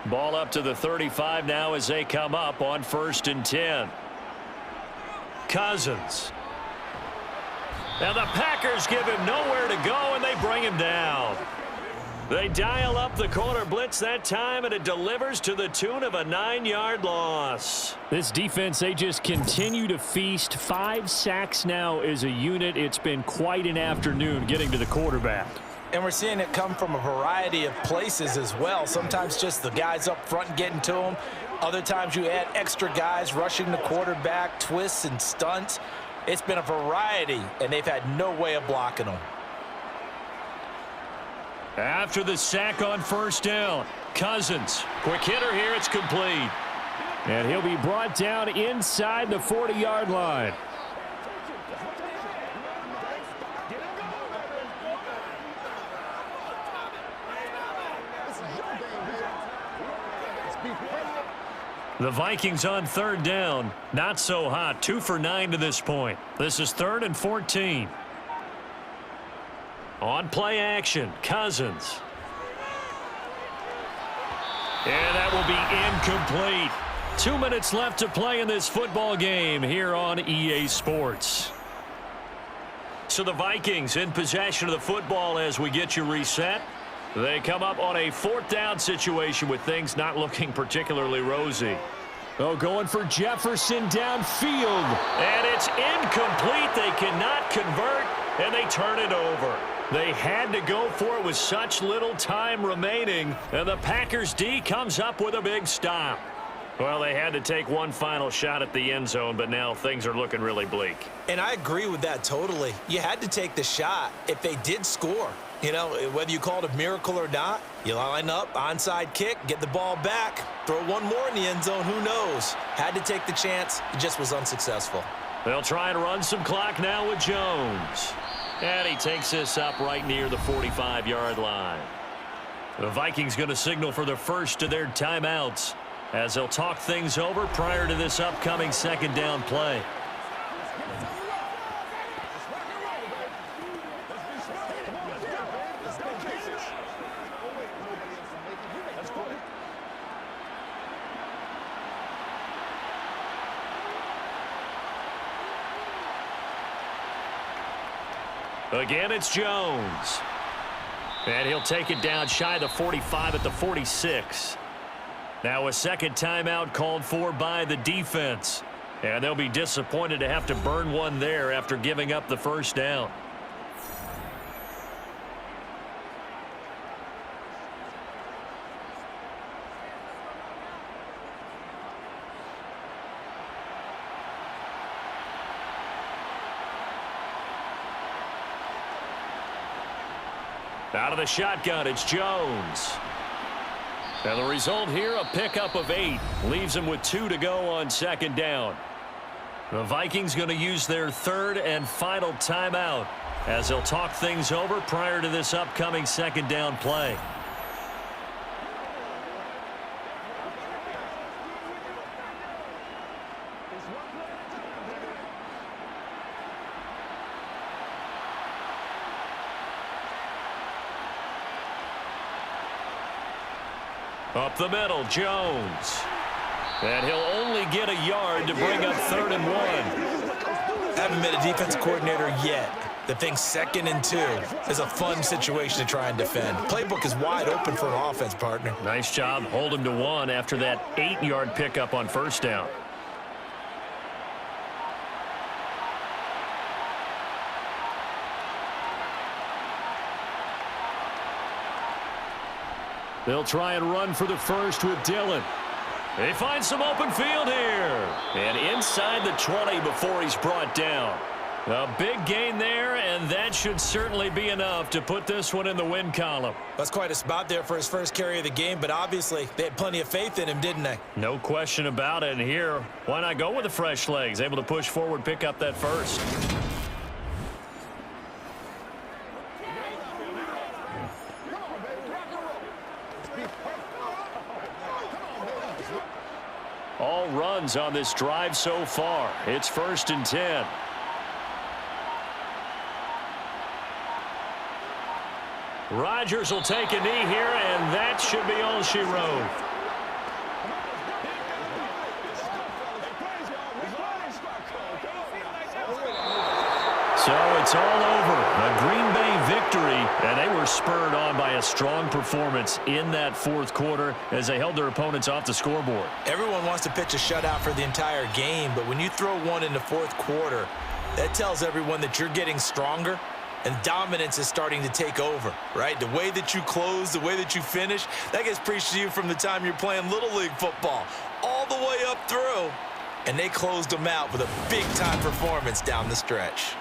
Ball up to the 35 now as they come up on 1st and 10. Cousins. Now the Packers give him nowhere to go, and they bring him down. They dial up the corner blitz that time, and it delivers to the tune of a 9-yard loss. This defense, they just continue to feast. 5 sacks now as a unit. It's been quite an afternoon getting to the quarterback. And we're seeing it come from a variety of places as well. Sometimes just the guys up front getting to him. Other times you add extra guys rushing the quarterback, twists and stunts. It's been a variety, and they've had no way of blocking them. After the sack on 1st down, Cousins. Quick hitter here, it's complete. And he'll be brought down inside the 40-yard line. The Vikings on 3rd down. Not so hot. 2 for 9 to this point. This is 3rd and 14. On play action, Cousins. And that will be incomplete. 2 minutes left to play in this football game here on EA Sports. So the Vikings in possession of the football as we get you reset. They come up on a 4th down situation with things not looking particularly rosy. Oh, going for Jefferson downfield. And it's incomplete. They cannot convert, and they turn it over. They had to go for it with such little time remaining, and the Packers D comes up with a big stop. Well, they had to take one final shot at the end zone, but now things are looking really bleak. And I agree with that totally. You had to take the shot if they did score. You know, whether you call it a miracle or not, you line up, onside kick, get the ball back, throw one more in the end zone, who knows? Had to take the chance. It just was unsuccessful. They'll try and run some clock now with Jones. And he takes this up right near the 45-yard line. The Vikings going to signal for the first of their timeouts as they'll talk things over prior to this upcoming 2nd down play. Again, it's Jones. And he'll take it down shy of the 45 at the 46. Now a 2nd timeout called for by the defense. And they'll be disappointed to have to burn one there after giving up the 1st down. Out of the shotgun, it's Jones. And the result here, a pickup of 8. Leaves them with 2 to go on 2nd down. The Vikings going to use their 3rd and final timeout as they'll talk things over prior to this upcoming 2nd down play. Up the middle, Jones. And he'll only get a yard to bring up 3rd and 1. Haven't been a defense coordinator yet. The thing's 2nd and 2 is a fun situation to try and defend. Playbook is wide open for an offense, partner. Nice job. Hold him to 1 after that 8-yard pickup on 1st down. They'll try and run for the first with Dillon. They find some open field here. And inside the 20 before he's brought down. A big gain there, and that should certainly be enough to put this one in the win column. That's quite a spot there for his first carry of the game, but obviously they had plenty of faith in him, didn't they? No question about it. And here, why not go with the fresh legs? Able to push forward, pick up that first. All runs on this drive so far. It's 1st and 10. Rodgers will take a knee here, and that should be all she wrote. So it's all over. A Green Bay victory, and they were spurred on by a strong performance in that 4th quarter as they held their opponents off the scoreboard. Everyone wants to pitch a shutout for the entire game, but when you throw one in the 4th quarter, that tells everyone that you're getting stronger and dominance is starting to take over, right? The way that you close, the way that you finish, that gets preached to you from the time you're playing Little League football all the way up through, and they closed them out with a big-time performance down the stretch.